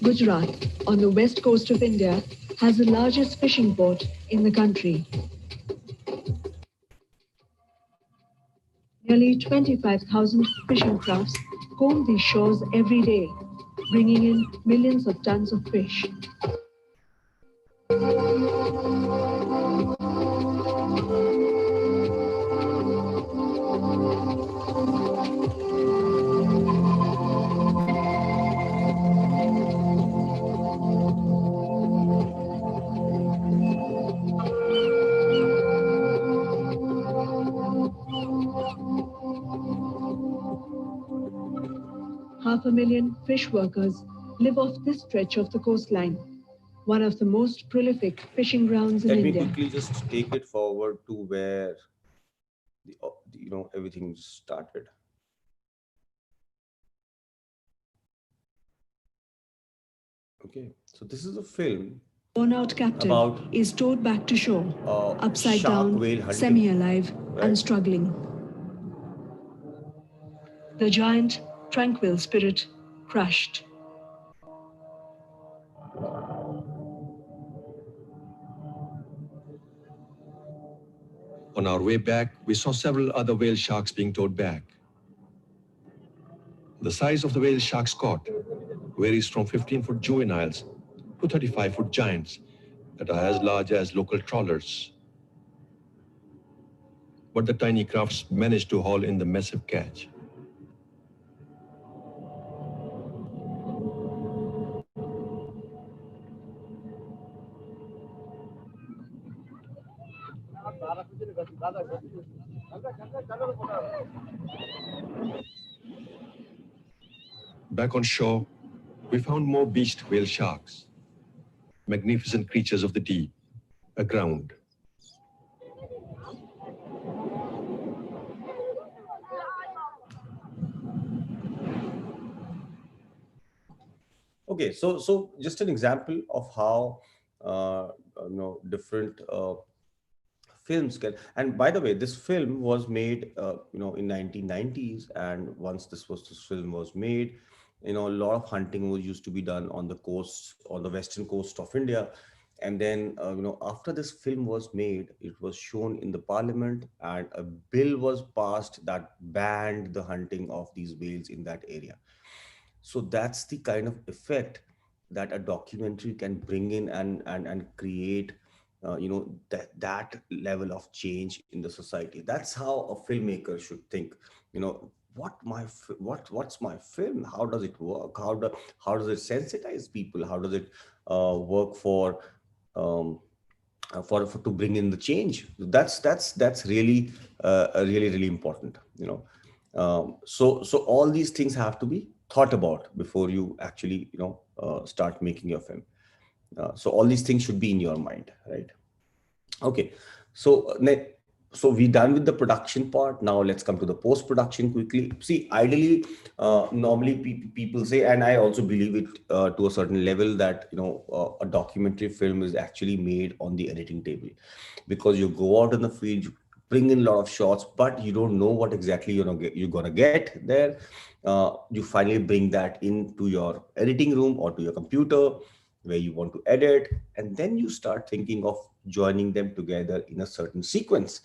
Gujarat, on the west coast of India, has the largest fishing port in the country. Nearly 25,000 fishing crafts comb these shores every day, bringing in millions of tons of fish. Half a million fish workers live off this stretch of the coastline, one of the most prolific fishing grounds in India. Let me quickly just take it forward to where everything started. Okay, so this is a film. Worn-out captive is towed back to shore, upside down, semi-alive, and struggling. The giant, tranquil spirit crushed. On our way back, we saw several other whale sharks being towed back. The size of the whale sharks caught varies from 15-foot juveniles to 35-foot giants that are as large as local trawlers. But the tiny crafts managed to haul in the massive catch. Back on shore, we found more beached whale sharks, magnificent creatures of the deep, aground. Okay, so just an example of how different films can. And by the way, this film was made in 1990s, and once this film was made, a lot of hunting used to be done on the coast, on the western coast of India. And then after this film was made, it was shown in the parliament, and a bill was passed that banned the hunting of these whales in that area. So that's the kind of effect that a documentary can bring in and create that level of change in the society. That's how a filmmaker should think. What's my film? How does it work? How does it sensitize people? How does it work for to bring in the change? That's really really important. So all these things have to be thought about before you actually, start making your film. So all these things should be in your mind, right? Okay, so so we done with the production part. Now let's come to the post production quickly. See, ideally, normally people say, and I also believe it to a certain level, that a documentary film is actually made on the editing table, because you go out in the field, you bring in a lot of shots, but you don't know what exactly you're gonna get there. You finally bring that into your editing room or to your computer where you want to edit, and then you start thinking of joining them together in a certain sequence.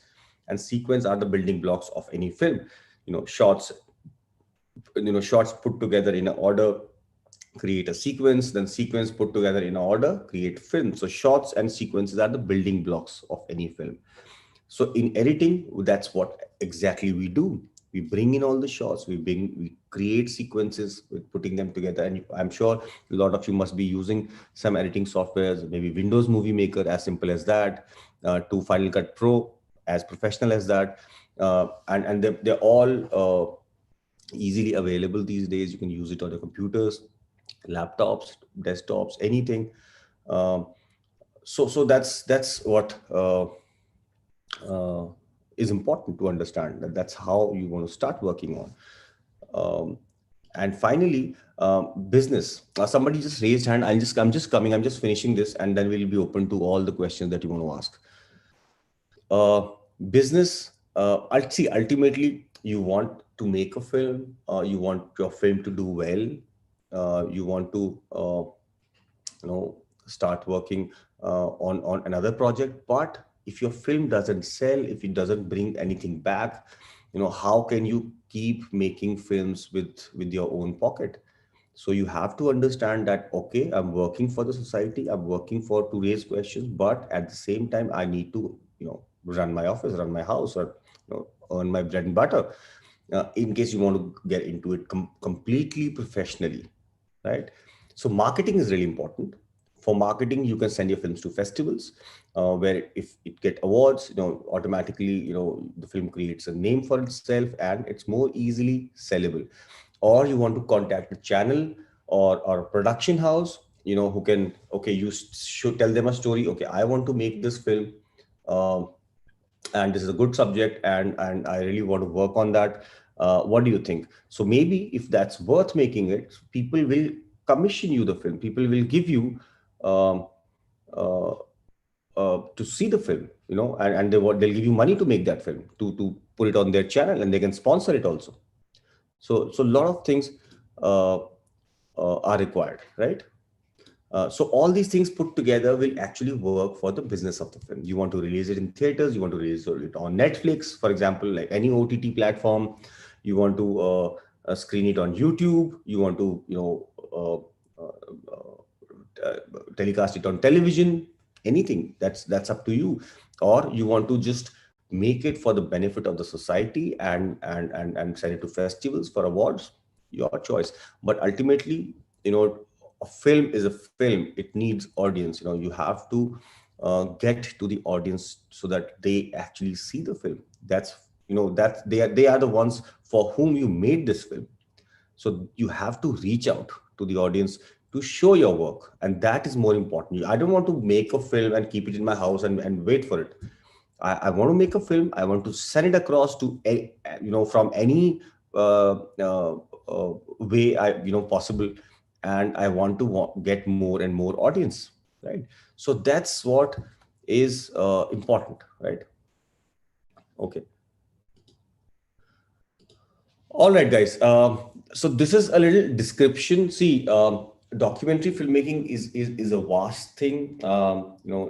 And sequence are the building blocks of any film. Shots, shots put together in an order create a sequence, then sequence put together in order create film. So shots and sequences are the building blocks of any film. So in editing, that's what exactly we do. We bring in all the shots, we create sequences with putting them together. And I'm sure a lot of you must be using some editing softwares, maybe Windows Movie Maker, as simple as that, to Final Cut Pro, as professional as that. And they're all easily available these days. You can use it on your computers, laptops, desktops, anything. Um, so that's what uh, is important to understand. That's how you want to start working on. And finally, business. Somebody just raised hand. I'm just finishing this, and then we'll be open to all the questions that you want to ask. Business. I'll see. Ultimately, you want to make a film. You want your film to do well. You want to start working on another project. But if your film doesn't sell, if it doesn't bring anything back, how can you keep making films with your own pocket? So you have to understand that, okay, I'm working for the society, I'm working for to raise questions, but at the same time I need to run my office, run my house, or earn my bread and butter, in case you want to get into it completely professionally, right? So marketing is really important. For marketing, you can send your films to festivals, where if it get awards, automatically, the film creates a name for itself and it's more easily sellable. Or you want to contact a channel or a production house, who can, okay, you should tell them a story. Okay, I want to make this film, um, and this is a good subject, and I really want to work on that. What do you think? So maybe if that's worth making it, people will commission you the film. People will give you um, uh, to see the film, and they'll give you money to make that film, to put it on their channel, and they can sponsor it also. So a lot of things uh, are required, right? So all these things put together will actually work for the business of the film. You want to release it in theaters, you want to release it on Netflix, for example, like any OTT platform. You want to screen it on YouTube. You want to, telecast it on television. Anything, that's up to you. Or you want to just make it for the benefit of the society and send it to festivals for awards. Your choice. But ultimately, a film is a film. It needs audience. You have to get to the audience so that they actually see the film. That's that they are the ones for whom you made this film. So you have to reach out to the audience to show your work, and that is more important. I don't want to make a film and keep it in my house and wait for it. I want to make a film. I want to send it across to from any way possible, and I want to get more and more audience, right? So that's what is important, right? Okay. All right, guys. So this is a little description. See, documentary filmmaking is a vast thing.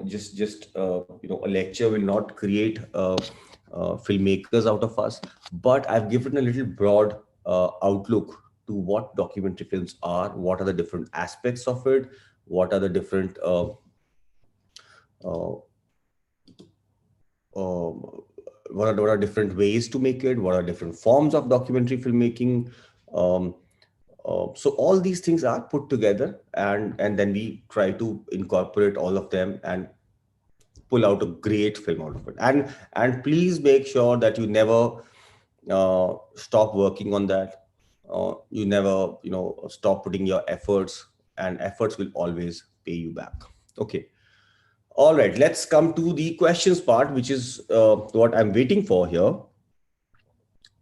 Just a lecture will not create filmmakers out of us. But I've given a little broad outlook to what documentary films are. What are the different aspects of it? What are the different uh, what are different ways to make it? What are different forms of documentary filmmaking? Um, so all these things are put together, and then we try to incorporate all of them and pull out a great film out of it. And please make sure that you never stop working on that. You never, stop putting your efforts, and efforts will always pay you back. Okay. All right. Let's come to the questions part, which is what I'm waiting for here.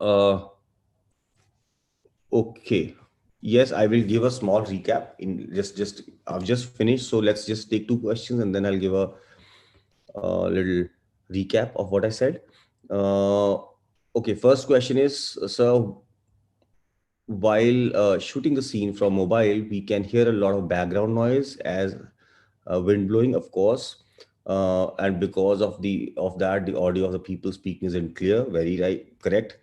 Uh, okay. Yes, I will give a small recap. I've just finished. So let's just take two questions and then I'll give a little recap of what I said. Uh, okay. First question is, so while shooting the scene from mobile, we can hear a lot of background noise as wind blowing, of course, and because of that, the audio of the people speaking isn't clear. Very right, correct.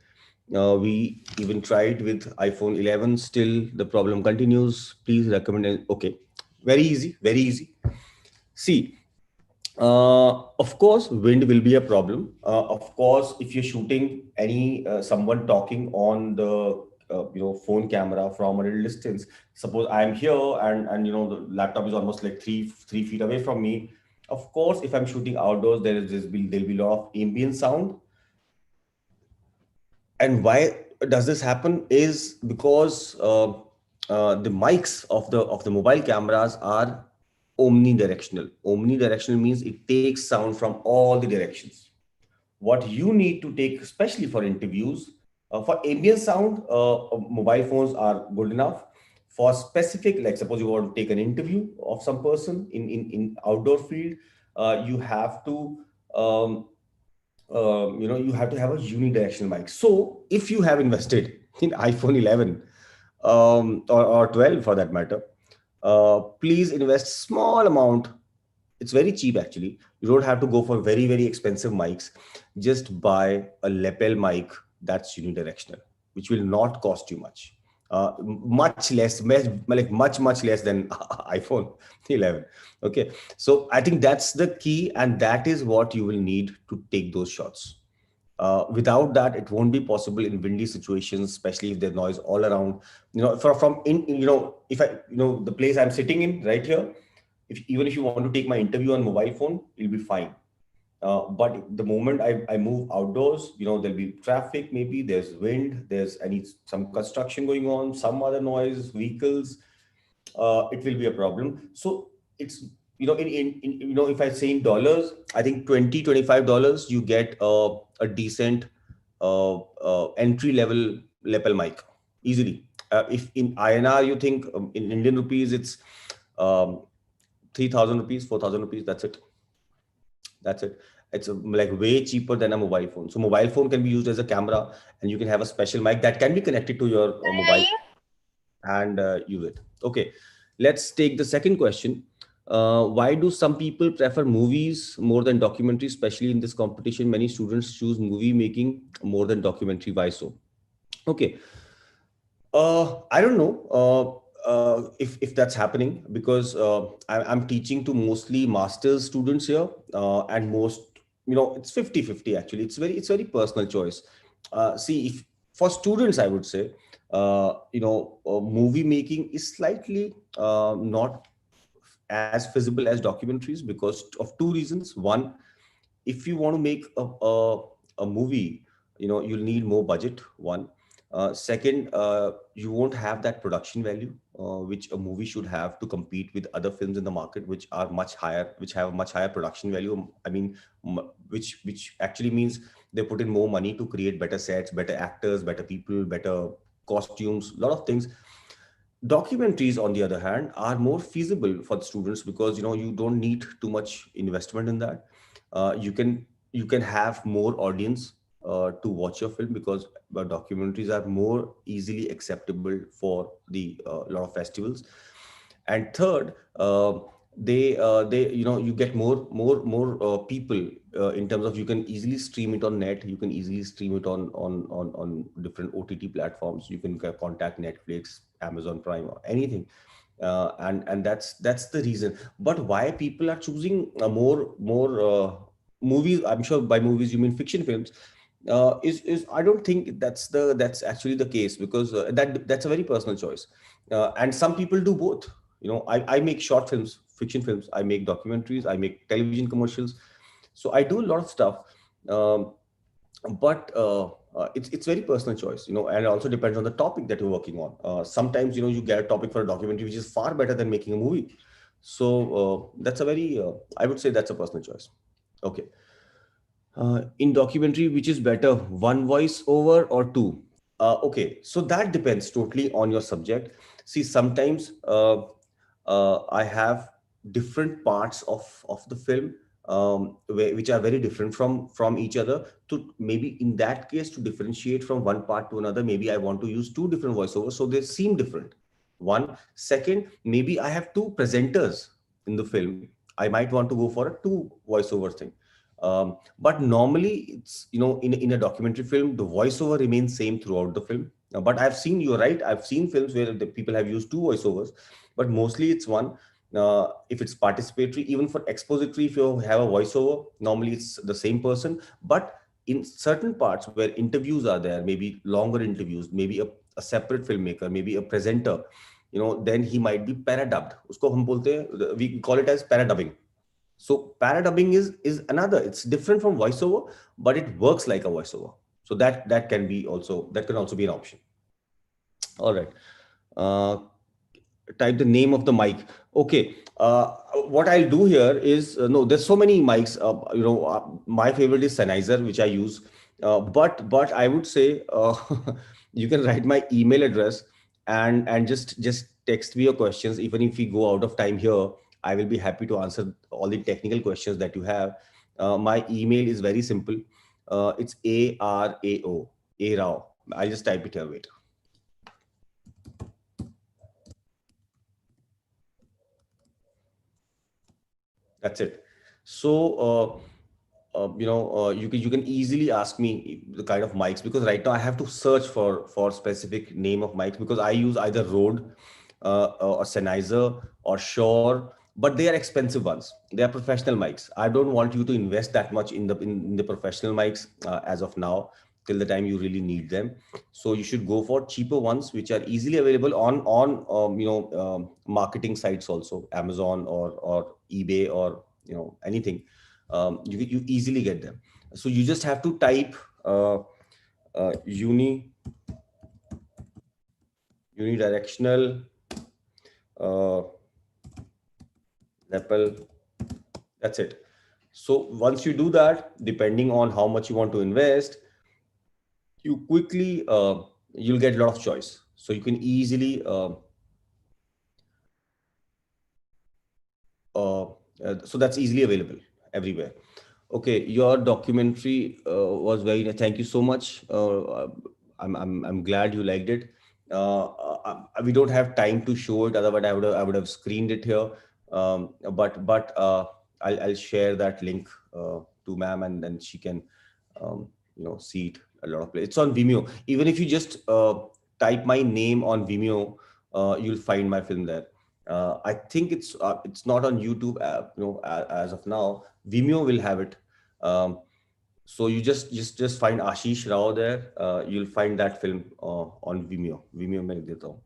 We even tried with iPhone 11. Still, the problem continues. Please recommend it. Okay, very easy, very easy. See, of course, wind will be a problem. Of course, if you're shooting any someone talking on the phone camera from a little distance, suppose I'm here and the laptop is almost like three feet away from me. Of course, if I'm shooting outdoors, there'll be a lot of ambient sound. And why does this happen is because the mics of the mobile cameras are omnidirectional. Omnidirectional means it takes sound from all the directions. What you need to take, especially for interviews, for ambient sound, mobile phones are good enough. For specific, like suppose you want to take an interview of some person in outdoor field, you have to um, you have to have a unidirectional mic. So if you have invested in iPhone 11 or 12 for that matter, please invest small amount. It's very cheap actually. You don't have to go for very, very expensive mics. Just buy a lapel mic that's unidirectional, which will not cost you much. Much less, much less than iPhone 11. Okay, so I think that's the key, and that is what you will need to take those shots. Without that, it won't be possible in windy situations, especially if there's noise all around. From if I, the place I'm sitting in right here, even if you want to take my interview on mobile phone, it'll be fine. But the moment I move outdoors, there'll be traffic, maybe there's wind, there's some construction going on, some other noise, vehicles, it will be a problem. So it's, if I say in dollars, I think $20-$25, you get a decent entry level lapel mic easily. If in INR, you think in Indian rupees, it's um, 3,000 rupees, 4,000 rupees. That's it. That's it. It's like way cheaper than a mobile phone. So mobile phone can be used as a camera, and you can have a special mic that can be connected to your mobile and use it. Okay, let's take the second question. Why do some people prefer movies more than documentary, especially in this competition? Many students choose movie making more than documentary. Why so? Okay, I don't know if that's happening because I'm teaching to mostly master's students here, and most, it's 50-50 actually. It's very personal choice. See, if for students, I would say, movie making is slightly not as feasible as documentaries because of two reasons. One, if you want to make a movie, you'll need more budget. One, second, you won't have that production value which a movie should have to compete with other films in the market, which are much higher, which have a much higher production value. I mean, which actually means they put in more money to create better sets, better actors, better people, better costumes, a lot of things. Documentaries, on the other hand, are more feasible for the students because you don't need too much investment in that. You can have more audience to watch your film because documentaries are more easily acceptable for the lot of festivals. And third, they you get more people in terms of you can easily stream it on net, you can easily stream it on different OTT platforms, you can contact Netflix, Amazon Prime, or anything. And that's the reason. But why people are choosing more movies, I'm sure by movies you mean fiction films, is I don't think that's actually the case because that's a very personal choice. And some people do both. I make short films, fiction films, I make documentaries, I make television commercials. So I do a lot of stuff. um, but it's very personal choice, and it also depends on the topic that you're working on. Sometimes, you get a topic for a documentary which is far better than making a movie. So that's a very, I would say that's a personal choice. Okay. In documentary, which is better, one voice over or two? Okay, so that depends totally on your subject. See, sometimes I have different parts of the film, which are very different from each other. To maybe in that case, to differentiate from one part to another, maybe I want to use two different voiceovers so they seem different. One second, maybe I have two presenters in the film. I might want to go for a two voiceover thing. But normally it's, in a documentary film, the voiceover remains same throughout the film. But I've seen, you're right, I've seen films where the people have used two voiceovers, but mostly it's one. If it's participatory, even for expository, if you have a voiceover, normally it's the same person. But in certain parts where interviews are there, maybe longer interviews, maybe a separate filmmaker, maybe a presenter, then he might be paradubbed. Usko hum bolte hain, we call it as paradubbing. So paradubbing is another. It's different from voiceover, but it works like a voiceover. So that can also be an option. All right. Uh, Type the name of the mic. Okay. What I'll do here is, no, there's so many mics. My favorite is Sennheiser, which I use. But I would say, you can write my email address and just text me your questions. Even if we go out of time here, I will be happy to answer all the technical questions that you have. My email is very simple. It's ARAO, ARAO. I'll just type it here. Wait. That's it. So, you can easily ask me the kind of mics, because right now I have to search for specific name of mics, because I use either Rode, or Sennheiser or Shure, but they are expensive ones. They are professional mics. I don't want you to invest that much in the professional mics as of now, till the time you really need them. So you should go for cheaper ones, which are easily available on marketing sites also, Amazon or eBay, or anything. You easily get them. So you just have to type unidirectional uh, lapel. That's it. So once you do that, depending on how much you want to invest, you quickly you'll get a lot of choice. So you can easily so that's easily available everywhere. Okay, your documentary was very nice. Thank you so much. I'm glad you liked it. We don't have time to show it, otherwise I would have screened it here. But I'll share that link to ma'am, and then she can see it a lot of places. It's on Vimeo. Even if you just type my name on Vimeo, you'll find my film there. I think it's not on YouTube, as of now. Vimeo will have it. So you just find Ashish Rao there. You'll find that film on Vimeo. Vimeo mein deta hu.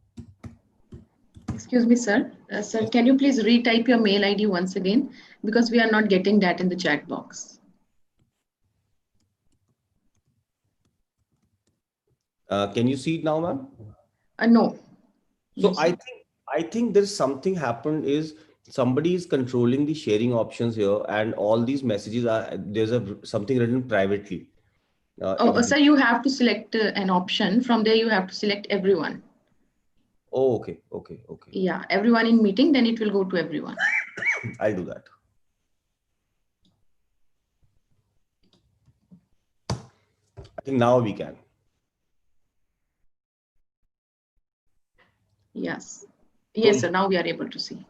Excuse me, sir. Sir, can you please retype your mail ID once again? Because we are not getting that in the chat box. Can you see it now, ma'am? No. So No, I think there's something happened, is somebody is controlling the sharing options here, and all these messages there's something written privately. Sir, you have to select an option. From there, you have to select everyone. Oh, okay. Yeah, everyone in meeting, then it will go to everyone. I'll do that. I think now we can. Yes. Yes, sir. Now we are able to see.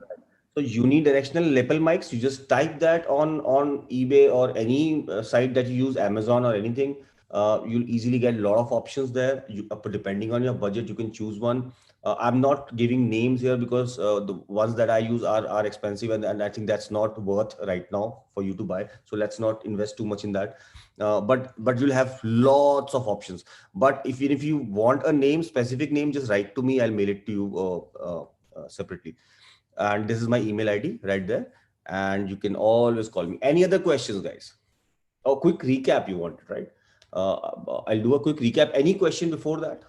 So unidirectional lapel mics, you just type that on eBay or any site that you use, Amazon or anything. You'll easily get a lot of options there. Depending on your budget, you can choose one. I'm not giving names here because the ones that I use are expensive, and I think that's not worth right now for you to buy. So let's not invest too much in that. But you'll have lots of options. But if you want a name, specific name, just write to me. I'll mail it to you separately. And this is my email ID right there. And you can always call me. Any other questions, guys? Oh, quick recap you wanted, right? I'll do a quick recap. Any question before that?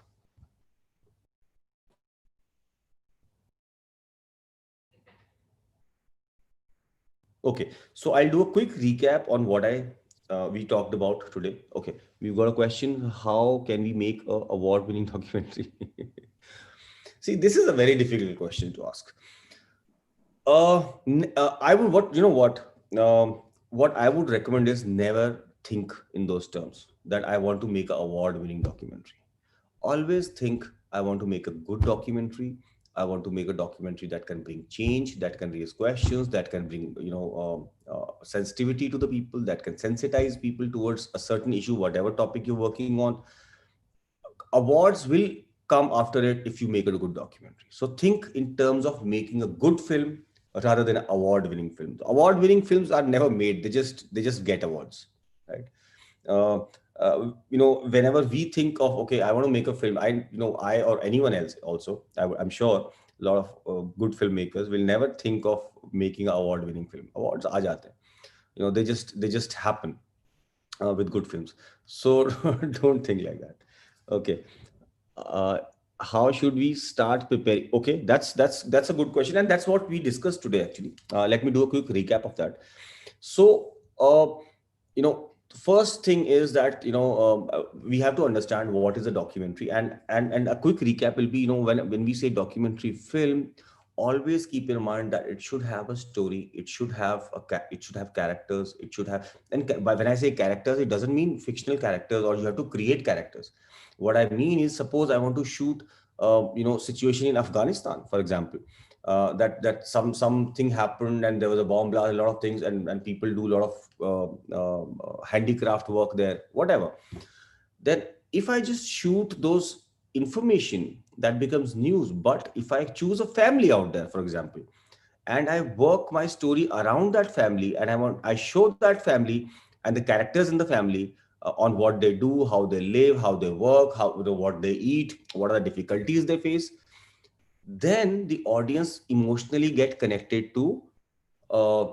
Okay, so I'll do a quick recap on what we talked about today. Okay, we've got a question: how can we make a award-winning documentary? See, this is a very difficult question to ask. I would what I would recommend is never think in those terms that I want to make an award-winning documentary. Always think I want to make a good documentary. I want to make a documentary that can bring change, that can raise questions, that can bring sensitivity to the people, that can sensitize people towards a certain issue, whatever topic you're working on. Awards will come after it if you make it a good documentary. So think in terms of making a good film rather than award-winning films. Award-winning films are never made; they just get awards, right? Uh, Whenever we think of, okay, I want to make a film, I or anyone else also, I'm sure a lot of good filmmakers will never think of making an award-winning film. Awards aa jate hain. They just happen with good films. So don't think like that. Okay. Uh, how should we start preparing? Okay, that's a good question, and that's what we discussed today. Actually, let me do a quick recap of that. So, first thing is that we have to understand what is a documentary, and a quick recap will be, when we say documentary film, always keep in mind that it should have a story, it should have it should have characters, it should have, but when I say characters, it doesn't mean fictional characters or you have to create characters. What I mean is, suppose I want to shoot situation in Afghanistan, for example, that something happened and there was a bomb blast, a lot of things, and people do a lot of handicraft work there, whatever. Then if I just shoot those information, that becomes news. But if I choose a family out there, for example, and I work my story around that family, and I show that family and the characters in the family, on what they do, how they live, how they work, what they eat, what are the difficulties they face, then the audience emotionally get connected uh,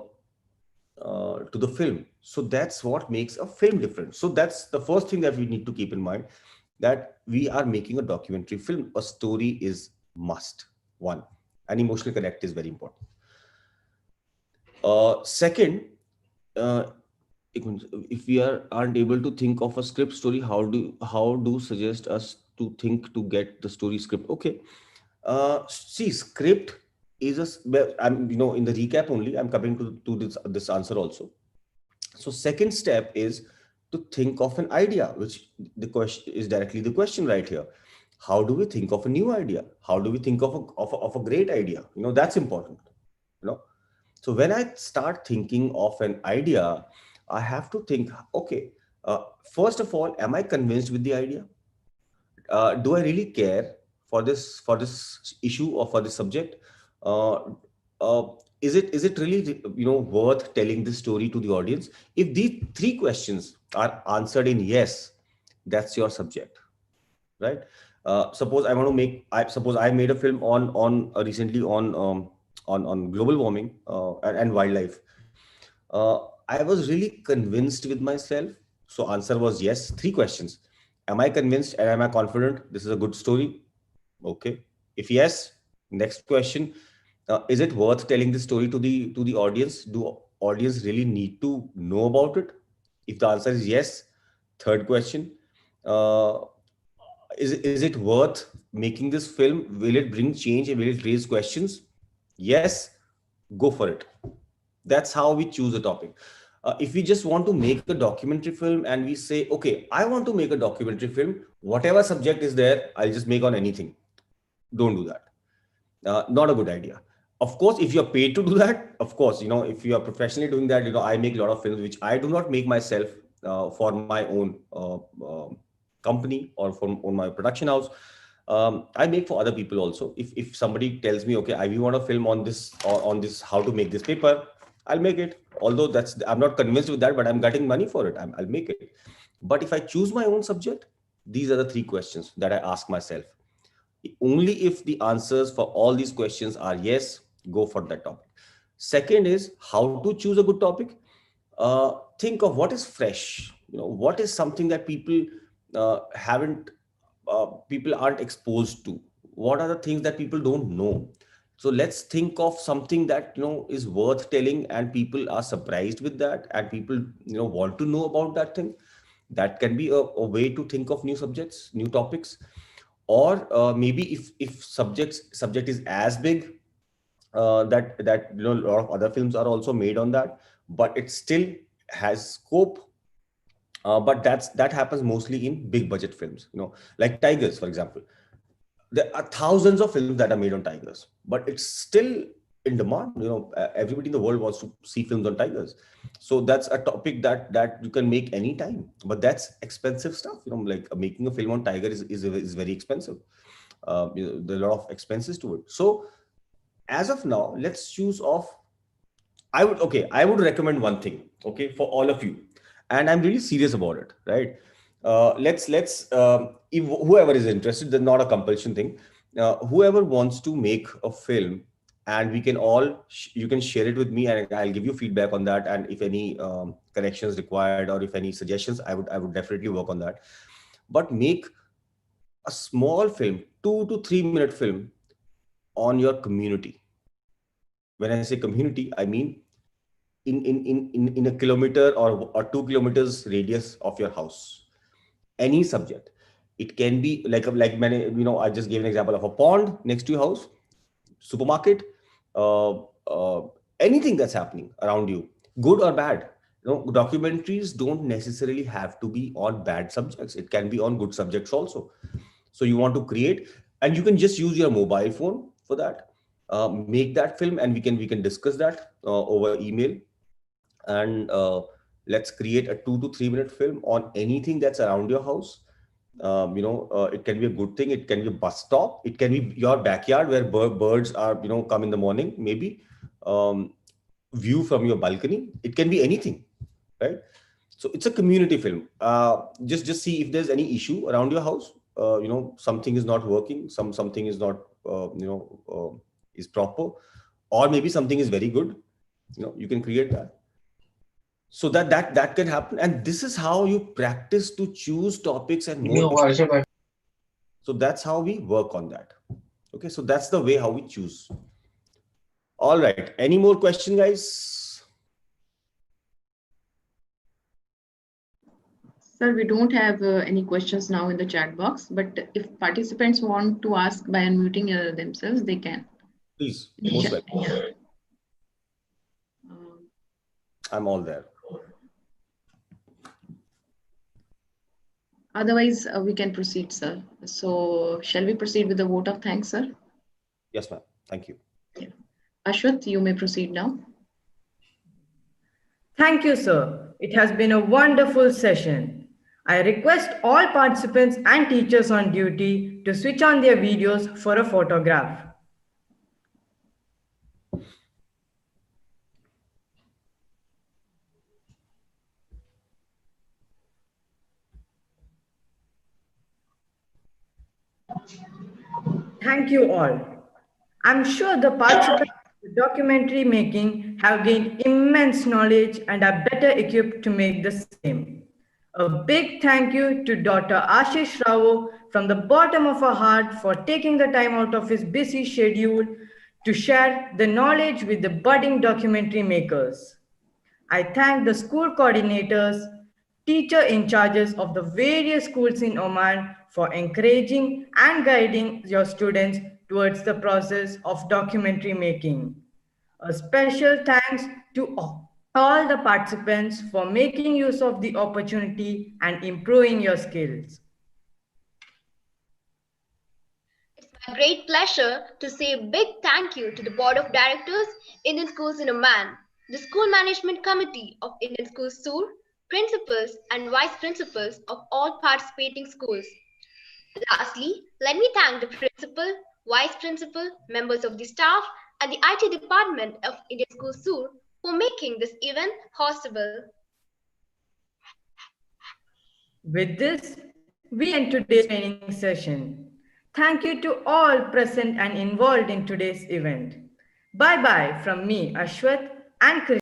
to the film. So that's what makes a film different. So that's the first thing that we need to keep in mind, that we are making a documentary film. A story is must, one, and emotional connect is very important. Second, uh, if we aren't able to think of a script story, how do suggest us to think to get the story script? Okay, see, script is well, I'm in the recap only. I'm coming to this answer also. So second step is to think of an idea, which the question is directly the question right here. How do we think of a new idea? How do we think of a great idea? That's important. You know, so when I start thinking of an idea, I have to think, okay, first of all, am I convinced with the idea? Do I really care for this issue or for this subject? Uh, uh, is it really worth telling this story to the audience? If these three questions are answered in yes, that's your subject, right? Suppose I want to make. Suppose I made a film on recently on global warming and wildlife. I was really convinced with myself. So answer was yes. Three questions. Am I convinced and am I confident this is a good story? Okay. If yes, next question. Is it worth telling this story to the audience? Do audience really need to know about it? If the answer is yes, third question. Uh, is it worth making this film? Will it bring change and will it raise questions? Yes, go for it. That's how we choose a topic. If we just want to make a documentary film and we say, okay, I want to make a documentary film, whatever subject is there, I'll just make on anything. Don't do that. Not a good idea. Of course, if you're paid to do that, of course, if you are professionally doing that, I make a lot of films which I do not make myself for my own company or on my production house. I make for other people also. If somebody tells me, okay, we want a film on this, or on this, how to make this paper, I'll make it. Although I'm not convinced with that, but I'm getting money for it. I'll make it. But if I choose my own subject, these are the three questions that I ask myself. Only if the answers for all these questions are yes, go for that topic. Second is how to choose a good topic. Think of what is fresh. what is something that people aren't exposed to? What are the things that people don't know? So let's think of something that is worth telling, and people are surprised with that, and people want to know about that thing. That can be a way to think of new subjects, new topics. Or maybe if subject is as big, that a lot of other films are also made on that, but it still has scope. But that happens mostly in big budget films, like tigers, for example. There are thousands of films that are made on tigers, but it's still in demand. Everybody in the world wants to see films on tigers. So that's a topic that you can make anytime, but that's expensive stuff. Like making a film on tiger is very expensive. There are a lot of expenses to it. So as of now, let's choose off. I would recommend one thing, okay, for all of you, and I'm really serious about it, right? Let's if whoever is interested, there's not a compulsion thing. Whoever wants to make a film, and we can all you can share it with me, and I'll give you feedback on that. And if any corrections required, or if any suggestions, I would definitely work on that. But make a small film, 2 to 3 minute film on your community. When I say community, I mean in a kilometer or 2 kilometers radius of your house. Any subject. It can be like many, I just gave an example of a pond next to your house, supermarket, uh, uh, anything that's happening around you, good or bad. Documentaries don't necessarily have to be on bad subjects. It can be on good subjects also. So you want to create, and you can just use your mobile phone for that. Make that film, and we can discuss that over email. And let's create a 2 to 3 minute film on anything that's around your house. It can be a good thing. It can be a bus stop. It can be your backyard where birds are, come in the morning, maybe. View from your balcony. It can be anything, right? So it's a community film. Just see if there's any issue around your house. Something is not working. Something is not, is proper, or maybe something is very good. You can create that. So that can happen, and this is how you practice to choose topics and more. So that's how we work on that. Okay, so that's the way how we choose. All right, any more question, guys? Sir, we don't have any questions now in the chat box, but if participants want to ask by unmuting themselves, they can. Please, most welcome. Yeah. I'm all there. Otherwise, we can proceed, sir. So shall we proceed with the vote of thanks, sir? Yes, ma'am. Thank you. Yeah. Ashwath, you may proceed now. Thank you, sir. It has been a wonderful session. I request all participants and teachers on duty to switch on their videos for a photograph. Thank you all. I'm sure the participants in the documentary making have gained immense knowledge and are better equipped to make the same. A big thank you to Dr. Ashish Rao from the bottom of our heart for taking the time out of his busy schedule to share the knowledge with the budding documentary makers. I thank the school coordinators, teacher in charges of the various schools in Oman for encouraging and guiding your students towards the process of documentary making. A special thanks to all the participants for making use of the opportunity and improving your skills. It's my great pleasure to say a big thank you to the Board of Directors, Indian Schools in Oman, the School Management Committee of Indian Schools Sur, principals and vice principals of all participating schools. Lastly, let me thank the principal, vice principal, members of the staff, and the IT department of Indian Schools Sur for making this event possible. With this, we end today's training session. Thank you to all present and involved in today's event. Bye-bye from me, Ashwath and Krishna.